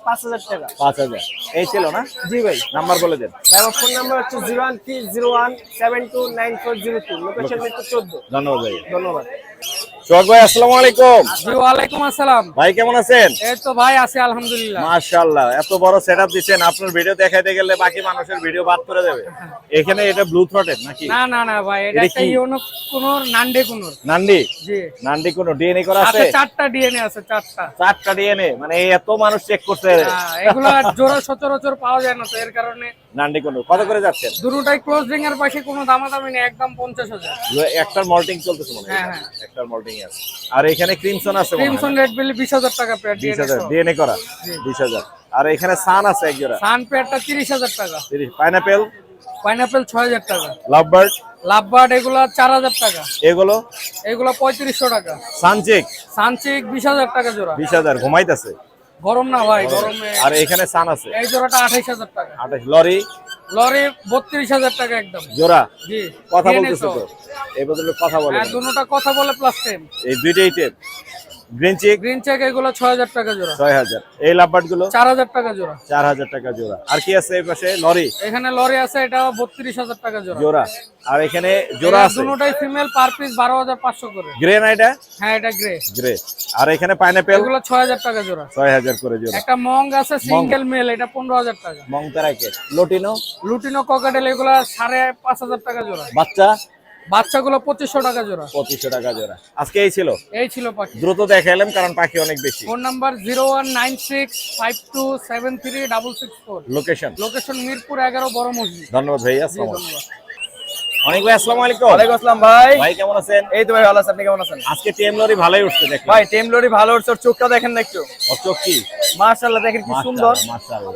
5000 টাকা। 5000। এই ছিল না? জি ভাই। নাম্বার বলে দেন। ভাই আমার ফোন নাম্বার হচ্ছে 01301729402, লোকেশন মিরপুর 14। ধন্যবাদ ভাই। ধন্যবাদ। সোহাগ ভাই আসসালামু আলাইকুম। জি ওয়ালাইকুম আসসালাম। ভাই কেমন আছেন? এই তো ভাই আছি আলহামদুলিল্লাহ। মাশাআল্লাহ, এত বড় সেটআপ দিচ্ছেন, আপনার ভিডিও দেখাইতে গেলে বাকি মানুষের ভিডিও বাদ করে দেবে। এখানে এটা ব্লু থ্রটেড নাকি? না না না ভাই, এটা এটা একটা কি? ইউনো কোনর নান্ডে কোনর। নান্ডি? জি। নান্ডি কোন ডিএনএ করা আছে? আছে 4টা ডিএনএ আছে, 4টা। 4টা ডিএনএ, মানে এই এত মানুষ চেক করছে। এগুলা জোড়া সচরাচর পাওয়া যায় না, তো এর কারণে। নান্ডি কোন কত করে যাচ্ছেন? দুটোটাই ক্লোজ রিং এর পাশে কোনো দামাদামি নেই, একদম 50,000। একটার মল্টিং চলতেছে মনে হয়। হ্যাঁ। একটার মল্টিং আছে। আর এখানে ক্রিমসন আছে মনে হয়। ক্রিমসন রেড বেলি 20,000 টাকা পেয়ার, 20,000 ডিএনএ করা। 20,000। আর এখানে সান আছে এক জোড়া। সান পেয়ারটা 30,000 টাকা। 30। পাইনাপেল? পাইনাপেল 6,000 টাকা। লাভবার্ড? লাভবার্ড এগুলা 4,000 টাকা। এগুলো? এগুলা 3500 টাকা। সানচেক? সানচিক 20,000 টাকা জোড়া। 20,000 ঘুমাইতেছে। গরম না ভাই, গরমে। আর এখানে সান আছে। এই জোড়াটা 28,000 টাকা। 28। লরি? লরি 32,000 টাকা একদম। জোড়া? জি। কথা DNA বলতেছে সহ। তো, এই বদলে কথা বলে হ্যাঁ, না। দুটোটা কথা বলে প্লাস 10। এই দুইটাই টেপ। Green cheek? গ্রিন চেক এগুলো 6,000 টাকা জোড়া। 6,000। এই লাভবার্ড গুলো? 4,000 টাকা জোড়া। 4,000 টাকা জোড়া। আর কি আছে এই পাশে? লরি? এখানে লরি আছে, এটা 32,000 টাকা জোড়া। জোড়া। আর এখানে জোড়া আছে? দুটোটাই ফিমেল, পার পিস 12,500 করে। গ্রে না এটা? হ্যাঁ, এটা গ্রে। গ্রে। আর এখানে পাইনাপেল? এগুলো 6,000 টাকা জোড়া। 6,000 করে জোড়া। একটা মং আছে সিঙ্গেল মেল, এটা 15,000 টাকা। মংতারাকে? লটিনো? লুটিনো ককাটেল এগুলো 5,500 টাকা জোড়া। বাচ্চা? বাচ্চাগুলো 2,500 টাকা জোড়া। 2,500 টাকা জোড়া। আজকে এই ছিল? এই ছিল পাখি। দ্রুত দেখাইলাম কারণ পাখি অনেক বেশি। Phone number 019652736664। Location? Location Mirpur 11 বড় মসজিদ। ধন্যবাদ ভাইয়া। জি, আসসালামু আলাইকুম। ধন্যবাদ। অনেক ভাই আসসালামু আলাইকুম। ওয়ালাইকুম আসসালাম ভাই। ভাই কেমন আছেন? এই তো ভাই ভালো আছি, আপনি কেমন আছেন? আজকে টিএম লরি ভালোই উঠছে দেখলাম। ভাই টেম লরি ভালো উঠছে, ওর চোখটা দেখেন না একটু। ওর চোখ কি? মাশাআল্লাহ, দেখেন কি সুন্দর। মাশাআল্লাহ।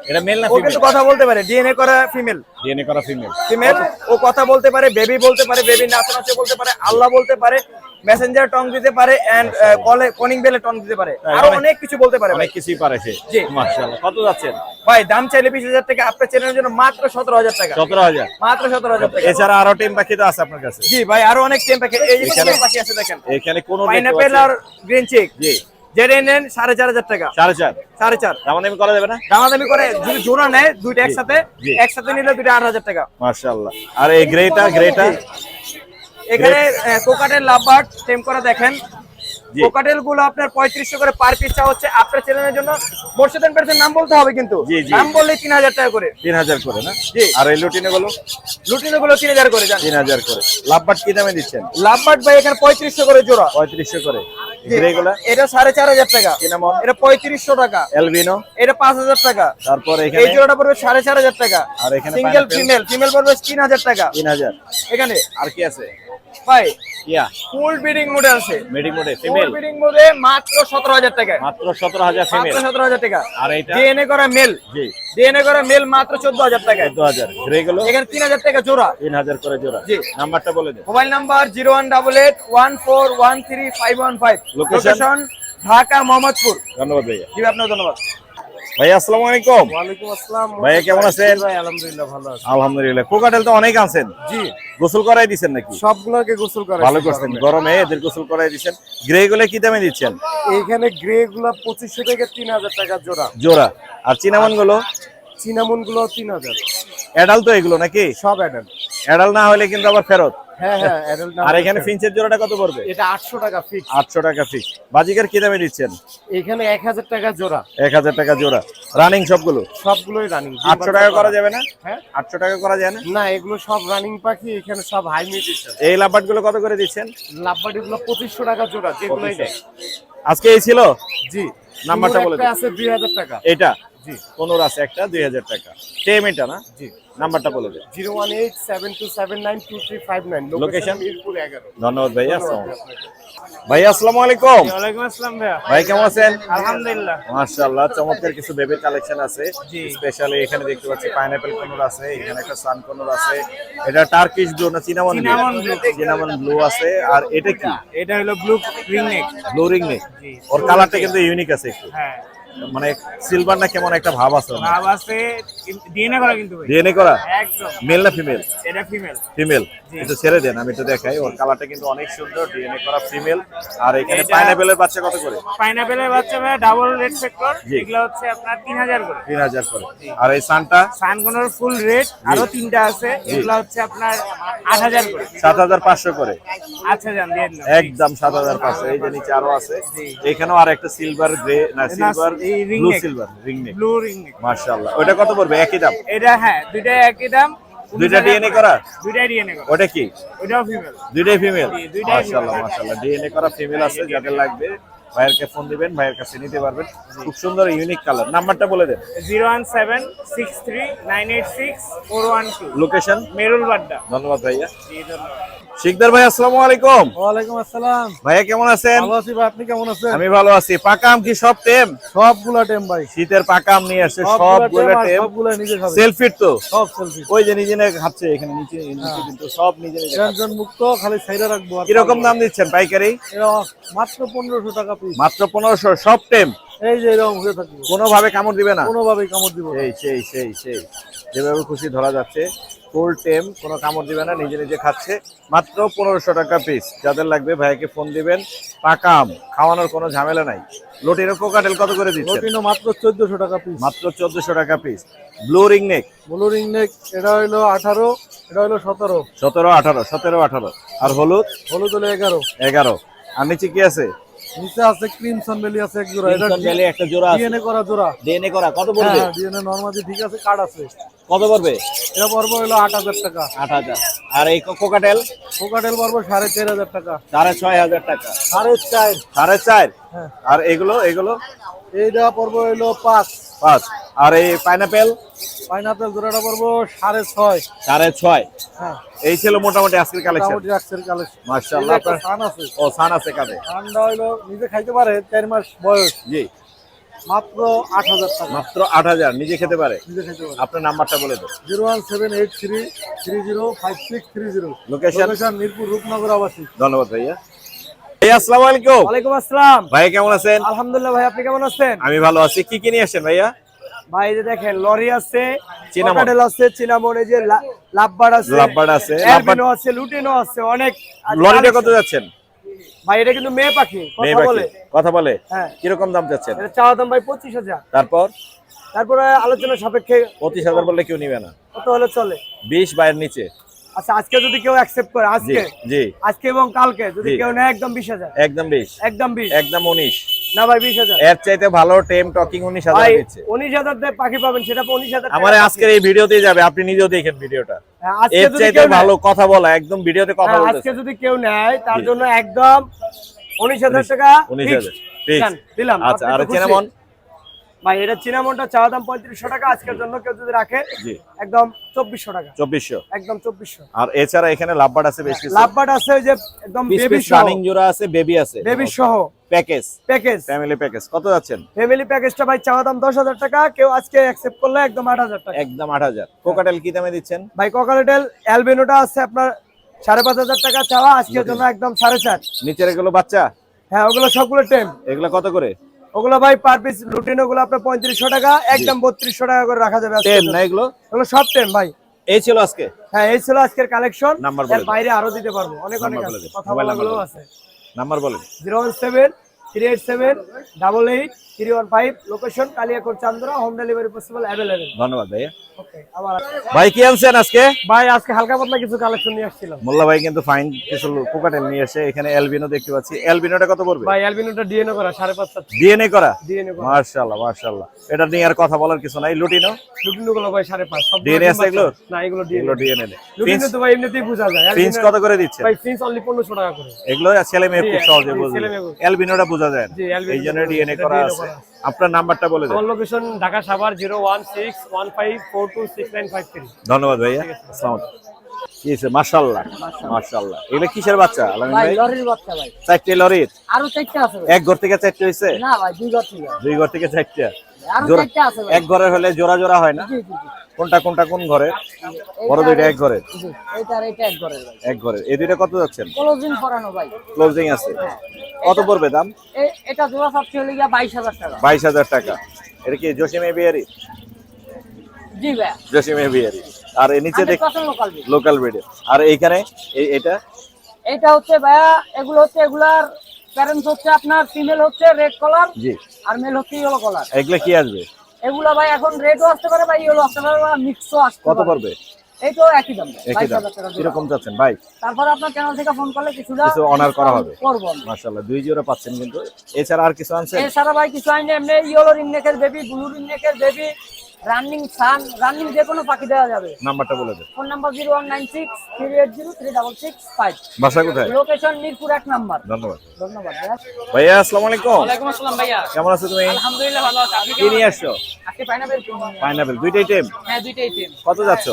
এটা মেল না ও ফিমেল? কিন্তু কথা বলতে পারে, ডিএনএ করা ফিমেল। ডিএনএ করা ফিমেল। ফিমেল, ও কথা বলতে পারে, বেবি বলতে পারে, বেবি নাচে বলতে পারে, আল্লাহ বলতে পারে, মেসেঞ্জার টং দিতে পারে, এন্ড কলে কনিং বেলে টং দিতে পারে, আরো অনেক কিছু বলতে পারে। অনেক কিছুই পারে সে। জি। মাশাআল্লাহ। কত যাচ্ছেন? ভাই দাম চাইলে 20,000 টাকা, আপনার চ্যানেলের জন্য মাত্র 17,000 টাকা। 17,000? মাত্র 17,000 টাকা। এছাড়া আরো টিম পাখি তো আছে আপনার কাছে? জি ভাই, আরো অনেক টেম পাখি, এই যে এখানে- পাখি আছে দেখেন। এখানে কোন পাইনাপেল আর গ্রিন চেক। জি। যেটা নেন 4,500 টাকা। 4,500? 4,500 দামাদামি করা যাবে না? দামাদামি করে যদি জোড়া নেয় দুইটা জি, একসাথে, জি। একসাথে নিলে দুইটা 8,000 টাকা। মাশাআল্লাহ। আর এই গ্রেটা? এখানে কোকাটেল লাভবার্ড টেম করে দেখেন। জি। কোকাটেল গুলো আপনার 3500 করে পার পিস চা হচ্ছে। আপনার চ্যানেলের জন্য মোর্শেদ এন্ড পেটসের নাম বলতে হবে কিন্তু। জি, জি। নাম বললেই 3,000 টাকা করে। 3,000 করে না? জি। আর এই লুটিনে গুলো? লুটিনো গুলো 3,000 করে যান। 3,000 করে। লাভবার্ড কি দামে দিচ্ছেন? লাভবার্ড ভাই এখানে 3500 করে জোড়া। 3500 করে। জি। গ্রে গুলা? এটা 4,500 টাকা। কি নাম? এটা 3500 টাকা। এলবিনো? এটা 5,000 টাকা। তারপর এই এখানে জোড়াটা পড়বে 4,500 টাকা। আর এখানে সিঙ্গেল pineapple? ফিমেল পড়বে 3,000 টাকা 3,000। এখানে। আর কি আছে? ভাই ইয়া ফুল ব্রিডিং মোডে আছে। মেডি মোডে ফুল ফিমেল? ব্রিডিং মোডে মাত্র 17,000 টাকা। মাত্র 17,000 ফিমেল। মাত্র 17,000 টাকা। আর এইটা? ডিএনএ করা মেল। জি। ডিএনএ করা মেল মাত্র 14,000 টাকা। 14,000। গ্রে গুলো? এখানে 3,000 টাকা জোড়া। 3,000 করে জোড়া। জি। নাম্বারটা বলে দেন। Mobile number 018814135515। Location? Location Dhaka Mohammadpur. ধন্যবাদ ভাইয়া। জি আপনাকে ধন্যবাদ। ভাই আসসালামু আলাইকুম। ওয়ালাইকুম আসসালাম। ভাইয়া কেমন আছেন? ভাই আলহামদুলিল্লাহ ভালো আছি। আলহামদুলিল্লাহ। কোকাটেল তো অনেক আছেন। জি, গোসল করাই দিচ্ছেন নাকি? সবগুলোকে গোসল করা। ভালো করছেন, গরমে এদের গোসল করাই দিচ্ছেন। গ্রে গুলো কি দামে দিচ্ছেন? এইখানে গ্রে গুলা 2500 থেকে 3,000 টাকা জোড়া। জোড়া। আর চিনামন গুলো? চিনামন গুলো 3,000। অ্যাডাল তো এগুলো নাকি? সব অ্যাডাল্ট। অ্যাডাল না হলে কিন্তু আবার ফেরত। হ্যাঁ হ্যাঁ অ্যাডাল্ট। আর এখানে ফিঞ্চের জোড়াটা কত পড়বে? এটা 800 টাকা ফিক্স। 800 টাকা ফিক্স। বাজিকার কি দামে দিচ্ছেন? এখানে 1,000 টাকা জোড়া। 1,000 টাকা জোড়া। রানিং সবগুলো? সবগুলোই রানিং। 800 টাকা করা যাবে না? হ্যাঁ 800 টাকা করা যায় না? না, এগুলো সব রানিং পাখি, এখানে সব হাই মিউটেশন। এই লাভবার্ড গুলো কত করে দিচ্ছেন? লাভবার্ড এগুলো 2500 টাকা জোড়া, যেগুলোই নেয়। আজকে এই ছিল? জি। নাম্বারটা বলে একটা দিন। আছে 2,000 টাকা। এটা? জি। কোনোর আছে একটা 2,000 টাকা। টেম এটা না? জি। নাম্বারটা বলে দিন। 01872792359। লোকেশন? মিরপুর 11। ধন্যবাদ ভাইয়া। আসসালামু আলাইকুম। ভাইয়া আসসালামু আলাইকুম। ওয়ালাইকুম আসসালাম ভাইয়া। ভাই কেমন আছেন? আলহামদুলিল্লাহ। মাশাআল্লাহ, চমৎকার কিছু বেবির কালেকশন আছে। স্পেশালি এখানে দেখতে পাচ্ছি পাইনাপল কোনোর আছে, এখানে একটা সান কোনোর আছে। এটা টার্কিশ ব্লু না চিনামন ব্লু? চিনামন ব্লু আছে। আর এটা কি? এটা হলো blue ring neck. Blue ring neck. ওর কালারটা কিন্তু ইউনিক আছে একটু। হ্যাঁ, মানে সিলভার না কেমন একটা ভাব আছে ওর মধ্যে। ভাব আছে, ডিএনএ করা কিন্তু ভাই ডিএনএ করা একদম মেল না ফিমেল? এটা ফিমেল ফিমেল। একটু ছেড়ে দেন, আমি একটু দেখাই। ওর কালারটা কিন্তু অনেক সুন্দর, ডিএনএ করা ফিমেল। আর এখানে পাইনাপেলের বাচ্চা কত করে? পাইনাপেলের বাচ্চা ভাই ডাবল রেড ফ্যাক্টর, এগুলো হচ্ছে আপনার 3000 করে। 3000 করে। আর এই সানটা? সানগুলোর ফুল রেড আরো তিনটা আছে, এগুলো হচ্ছে আপনার 8000 করে। 7500 করে। আচ্ছা জান দিয়ে দিলাম। একদম 7500। এই যে নিচে আরো আছে, এখানেও আর একটা সিলভার গ্রে না silver blue silver ring neck. Blue ring নেক মাশাআল্লাহ। ওটা কত পড়বে? একই দাম? এটা হ্যাঁ দুইটাই একই দাম। দুইটা ডিএনএ করা? দুইটাই ডিএনএ করা। ওটা কি? ওটাও ফিমেল। দুইটাই ফিমেল? দুইটাই মাশাআল্লাহ মাশাআল্লাহ। ডিএনএ করা ফিমেল আছে, যাদের লাগবে ভাইয়েরকে ফোন দিবেন, ভাইয়ের কাছে নিতে পারবেন। খুব সুন্দর ইউনিক কালার। নাম্বারটা বলে দেন। 01763986412। লোকেশন? মেরুল বাড্ডা। ধন্যবাদ ভাইয়া। শিকদার ভাই আসসালামু আলাইকুম। ওয়ালাইকুম আসসালাম। ভাইয়া কেমন আছেন? ভালো আছি ভাই, আপনি কেমন আছেন? আমি ভালো আছি। পাকা আম কি সব টেম? সবগুলা টেম ভাই, শীতের পাকা আম নিয়ে আসছে, সবগুলা টেম। সবগুলা নিজে খাবে। সেলফিট তো? সব সেলফি। ওই যে নিজে নিজে খাচ্ছে এখানে নিচে কিন্তু সব নিজে নিজে খাচ্ছে। টেনশন মুক্ত, খালি সাইডে রাখবো। কিরকম দাম দিচ্ছেন পাইকারি? এরা মাত্র 1500 টাকা পিস। মাত্র 1500। সব টেম? এই যে এরকম হয়ে থাকবে, কোনোভাবে কামড় দিবে না? কোনোভাবেই কামড় দিব না। সেই যেভাবে খুশি ধরা যাচ্ছে, ফুল টেম, কোনো কামড় দিবে না, নিজে নিজে খাচ্ছে। মাত্র 1500 টাকা পিস। যাদের লাগবে ভাইকে ফোন দিবেন। পাকা আম, খাওয়ানোর কোনো ঝামেলা নাই। লটিনো কোকাটেল কত করে দিচ্ছেন? লটিনো মাত্র 1400 টাকা পিস। মাত্র 1400 টাকা piece. Blue ring neck? Blue ring নেক এটা হইলো 18, এটা হইলো 17। 17 18 17 18। আর হলুদ? হলুদ হলো 11। 11। আর নিচে কি আছে? নিচে আছে ক্রিমসন ভ্যালি আছে এক জোড়া। এটা ক্রিমসন ভ্যালি একটা জোড়া আছে। ডিএনএ করা জোড়া। ডিএনএ করা কত পড়বে? হ্যাঁ ডিএনএ নরমালি ঠিক আছে, কার্ড আছে। কত পড়বে? এটা পড়বে হলো 8000 টাকা। 8000। আর এই কোকাটেল? কোকাটেল পড়বে 4500 টাকা। 6500 টাকা। 4.5। 4.5? হ্যাঁ। আর এগুলো? এইটা পড়বে হইলো 5। 5। আর এই পাইনাপেল? পাইনাপেল জোড়াটা পড়বো 6.5। 6.5। হ্যাঁ এই ছিল মোটামুটি আজকের কালেকশন। মোটামুটি আজকের কালেকশন। মাশাআল্লাহ। আপনার সান আছে। ও সান আছে কাঁধে? সানটা হইলো নিজে খাইতে পারে, 4 মাস বয়স। জি। মাত্র 8000 টাকা। মাত্র 8000 নিজে খেতে পারে? নিজে খাইতে পারে। আপনার নাম্বারটা বলে দেন। 01783305630। লোকেশন? মিরপুর রূপনগর আবাসিক। ধন্যবাদ ভাইয়া। ভাই আসসালামু আলাইকুম। ওয়ালাইকুম আসসালাম। ভাই কেমন আছেন? আলহামদুলিল্লাহ ভাই, আপনি কেমন আছেন? আমি ভালো আছি। কি কি নিয়ে আসেন ভাইয়া? ভাই এই যে দেখেন লরি আছে, চিনামন। কোকাটেল আছে, চিনামন, এই যে লাভবার্ড আছে, লাভবার্ড আছে, অ্যালবিনো আছে, লুটিনো আছে, অনেক আছে। লরিটা কত যাচ্ছেন? ভাই এটা কিন্তু মেয়ে পাখি, মেয়ে কথা পাখি? বলে। কথা বলে? হ্যাঁ। কিরকম দাম যাচ্ছেন? এটা চাওয়া দাম ভাই 25000। তারপর? তারপরে আলোচনা সাপেক্ষে 25000 বললে কেউ নিবে না? কত হলে চলে? 20 বাইরের নিচে। আচ্ছা আজকে যদি কেউ অ্যাকসেপ্ট করে, জি জি আজকে এবং কালকে যদি জি। কেউ নেয় একদম 20000। একদম 20। একদম 20। একদম 19। না ভাই 20000। এর চাইতে ভালো টেম টকিং 19000 ভাই দিচ্ছে। 19000 দিয়ে পাখি পাবেন, সেটা 19000 টাকা। আমারে আজকের এই ভিডিওতেই যাবে, আপনি নিজেও দেখেন ভিডিওটা। হ্যাঁ, আজকে এর যদি চাইতে কেউ ভালো নেয়- কথা বলা, একদম ভিডিওতে কথা হ্যাঁ, বলতেছে। আজকে যদি কেউ নেয় তার জি। জন্য একদম 19000 টাকা 19000 fixed। ফিক্স। জান, দিলাম। আচ্ছা। আপনি আর তো খুশি? চিনামন? ভাই এটা চিনামনটা চাওয়া দাম 3500 টাকা, আজকের জন্য কেউ যদি রাখে জি। একদম 2400 টাকা। 2400। একদম 2400। আর এছাড়া এখানে লাভবার্ড আছে বেশ কিছু। লাভবার্ড আছে, ওই যে একদম পিস বেবি পিস সহ, রানিং জোড়া আছে, বেবি আছে। বেবি সহ প্যাকেজ, প্যাকেজ, ফ্যামিলি প্যাকেজ কত যাচ্ছেন? ফ্যামিলি প্যাকেজটা ভাই চাওয়া দাম 10000 টাকা, কেউ আজকে অ্যাকসেপ্ট করলে একদম 8000 টাকা। একদম 8000। কোকাটেল কি দামে দিচ্ছেন? ভাই কোকাটেল অ্যালবিনোটা আছে আপনার 5500 টাকা চাওয়া, আজকের জন্য একদম 4.5। নিচের এগুলো বাচ্চা? হ্যাঁ ওগুলো সবগুলো টেম। এগুলো কত করে? ওগুলো ভাই পার পিস লুটিনো গুলো আপনার 3500 টাকা, একদম 3200 টাকা করে রাখা যাবে আজকের টেম জন্য। না এগুলো? এগুলো সব টেম ভাই। এই ছিল আজকে। হ্যাঁ এই ছিল আজকের কালেকশন। নাম্বার বলে এর বাইরে আরো দিতে পারবো, অনেক অনেক নাম্বার বলে আছে, দিন। কথা মোবাইল বলাগুলো নাম্বার আছে। নাম্বার বলেন। 01738788315। Location Kaliakair Chandra, home delivery possible, available. ধন্যবাদ ভাইয়া। ওকে আবার ভাই কি আনছেন আজকে? ভাই আজকে হালকা পাতলা কিছু কালেকশন নিয়ে আসছিলাম। মোল্লা ভাই কিন্তু ফাইন কিছু কোকাটেল নিয়ে এসে এখানে অ্যালবিনো দেখতে পাচ্ছি। অ্যালবিনোটা কত পড়বে? ভাই অ্যালবিনোটা ডিএনএ করা 5.5। ডিএনএ করা? ডিএনএ করা। মাশাআল্লাহ মাশাআল্লাহ। এটা নিয়ে আর কথা বলার কিছু নাই। লুটিনো? লুটিনো গুলো ভাই 5.5। সব DNA আছে এগুলো? না এগুলো এগুলো ডিএনএ। ডিএনএ। লুটিনো তো ভাই এমনিতেই বোঝা যায়। প্রিন্স কত করে দিচ্ছেন? ভাই প্রিন্স অনলি 1500 টাকা করে। এগুলো ছেলে মেয়ে খুব জি, সহজে জি, বুঝবে। ছেলে মেয়ে বুঝবে। অ্যালবিনোটা বোঝা যায় না। জি, অ্যালবিনো এই জন্য বোঝা যায়। ডিএনএ এটা করা DNA আছে। করা আছে। আপনার নাম্বারটা বলে দেন। আমার লোকেশন ঢাকা সাভার 01615426953। ধন্যবাদ ভাইয়া। আসসালামু আলাইকুম। কি হয়েছে? মাশাআল্লাহ মাশাআল্লাহ। এগুলো কিসের বাচ্চা আলামিন ভাই? লরির বাচ্চা ভাই। 4টে লরির? আরো 4টা আছে ভাই। এক ঘর থেকে 4টে হইছে? না ভাই 2 ঘর থেকে। 2 ঘর থেকে 4টে? আরো জোড়া- 4টা আছে ভাই। এক ঘরের হলে জোড়া জোড়া হয় না? জি জি জি। কোনটা কোনটা কোন ঘরে? বড় দুইটা এক ঘরে? জি, এইটা আর এইটা এক ঘরের ভাই। এক ঘরে। এই দুইটা কত যাচ্ছেন? ক্লোজিং করানো ভাই। ক্লোজিং আছে। কত পড়বে দাম? এটা জোড়া সবচেয়ে হলো গিয়া 22000 টাকা। 22000 টাকা। এটা কি জসিম এবিয়ারি? জি ভাই দেশি মেবিয়ারি। আর এর নিচে দেখ 100% লোকাল বিট। Local breed. আর এইখানে এটা এটা হচ্ছে ভাইয়া এগুলো হচ্ছে এগুলার প্যারেন্টস হচ্ছে আপনার ফিমেল হচ্ছে রেড কালার জি, আর মেল হচ্ছে ইয়েলো কালার। এগুলা কি আসবে? এগুলা ভাই এখন রেডও আসতে পারে ভাই ইয়েলো আসতে পারে বা মিক্সও আসতে কত পারে। পড়বে? এইটাও একই দাম ভাই, একই দাম। 22,000 টাকা জোড়া। কিরকম চাচ্ছেন ভাই? তারপর আপনার চ্যানেল থেকে ফোন করলে কিছুটা কিছু অনার করা হবে। করব আমরা। মাশাআল্লাহ, 2 জোড়া পাচ্ছেন কিন্তু। এছাড়া আর কিছু আনছেন? এছাড়া ভাই কিছু আইনে এমনি ইয়েলো রিংনেকের বেবি, ব্লু রিংনেকের বেবি, রানিং সান, রানিং যে কোনো পাখি দেওয়া যাবে। নাম্বারটা বলে দেন। Phone number 019638036665। বাসা কোথায়? Location Mirpur 1 number. ধন্যবাদ ধন্যবাদ ভাইয়া। ভাইয়া, আসসালামু আলাইকুম। ওয়ালাইকুম আসসালাম ভাইয়া। কেমন আছো তুমি? আলহামদুলিল্লাহ ভালো আছি। আপনি কি কেমন নিয়ে আছেন? আসছো? আজকে পাইনাপেল কিনবো। পাইনাপেল দুইটাই টেম। হ্যাঁ দুইটাই টিম। কত যাচ্ছ?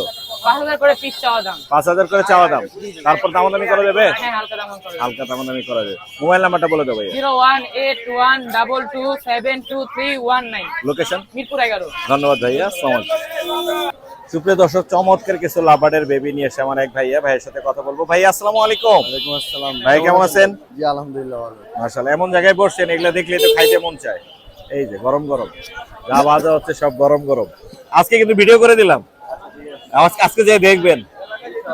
5000 করে পিস চাওয়া দাম। 5000 করে চাওয়া দাম। তারপর দামাদামি করা যাবে? হ্যাঁ হালকা দাম করে। হালকা দামাদামি করা যাবে। মোবাইল নাম্বারটা বলে দাও ভাইয়া। 01812272319। লোকেশন? মিরপুর 11। ধন্যবাদ ভাইয়া, আসসালামু আলাইকুম। সুপ্রিয় দর্শক, চমৎকার কিছু লাভার্ডের বেবি নিয়ে এসে আমার এক ভাইয়া, ভাইয়ের সাথে কথা বলবো। ভাইয়া, আসসালামু আলাইকুম। ওয়ালাইকুম আসসালাম। ভাই কেমন আছেন? জি আলহামদুলিল্লাহ ভালো। মাশাআল্লাহ, এমন জায়গায় বসছেন এগুলা দেখলে তো খাইতে মন চায়। এই যে গরম গরম যা ভাজা হচ্ছে সব গরম গরম। আজকে কিন্তু ভিডিও করে দিলাম, আজকে যে দেখবেন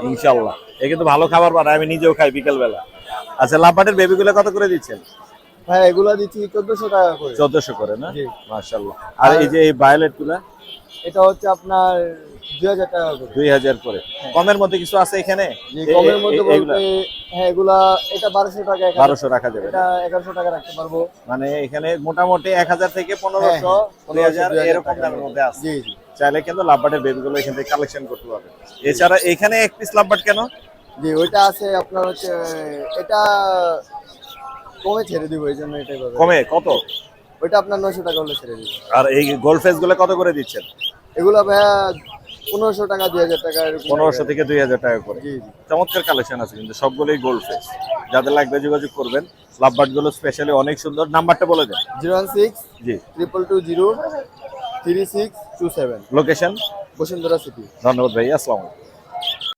ইনশাআল্লাহ। এই কিন্তু ভালো খাবার বানায়, আমি নিজেও খাই বিকেল বেলা। আচ্ছা, লাভার্ডের বেবিগুলো কত করে দিচ্ছেন? ভাই এগুলো দিচ্ছি 1400 টাকা করে। 1400 করে না? জি। মাশাআল্লাহ। আর এই যে এই ভায়োলেট গুলা এটা হচ্ছে আপনার 2000 টাকা করে। 2000 করে। কমের মধ্যে কিছু আছে এখানে? জি কমের মধ্যে এগুলা বলতে হ্যাঁ এগুলা এটা 1200 টাকা 1200 রাখা যাবে। এটা 1100 টাকা রাখতে পারবো। মানে এখানে মোটামুটি 1000 থেকে 1500 2000 এরকম দামের মধ্যে আছে। জি জি। চাইলে কিন্তু লাভবার্ডের বেবিগুলো এখান থেকে কালেকশন করতে পারবেন। এছাড়া এখানে এক পিস লাভবার্ড কেন? জি ওইটা আছে আপনার হচ্ছে এটা কমে ছেড়ে দিব এই জন্য এটাই পাবেন। কমে কত? ওইটা আপনার 900 টাকা হলে ছেড়ে দিব। আর এই গোল্ড ফেস গুলো কত করে দিচ্ছেন? এগুলা ভাইয়া 1500 টাকা 2000 টাকা এরকম। 1500 থেকে 2000 টাকা করে। জি জি। চমৎকার কালেকশন আছে কিন্তু সবগুলোই গোল্ড ফেস। যাদের লাগবে যোগাযোগ করবেন। লাভবার্ড গুলো স্পেশালি অনেক সুন্দর। নাম্বারটা বলে দেন। 016 জি। 222 3627। লোকেশন? বসুন্ধরা সিটি। ধন্যবাদ ভাই, আসসালামু আলাইকুম।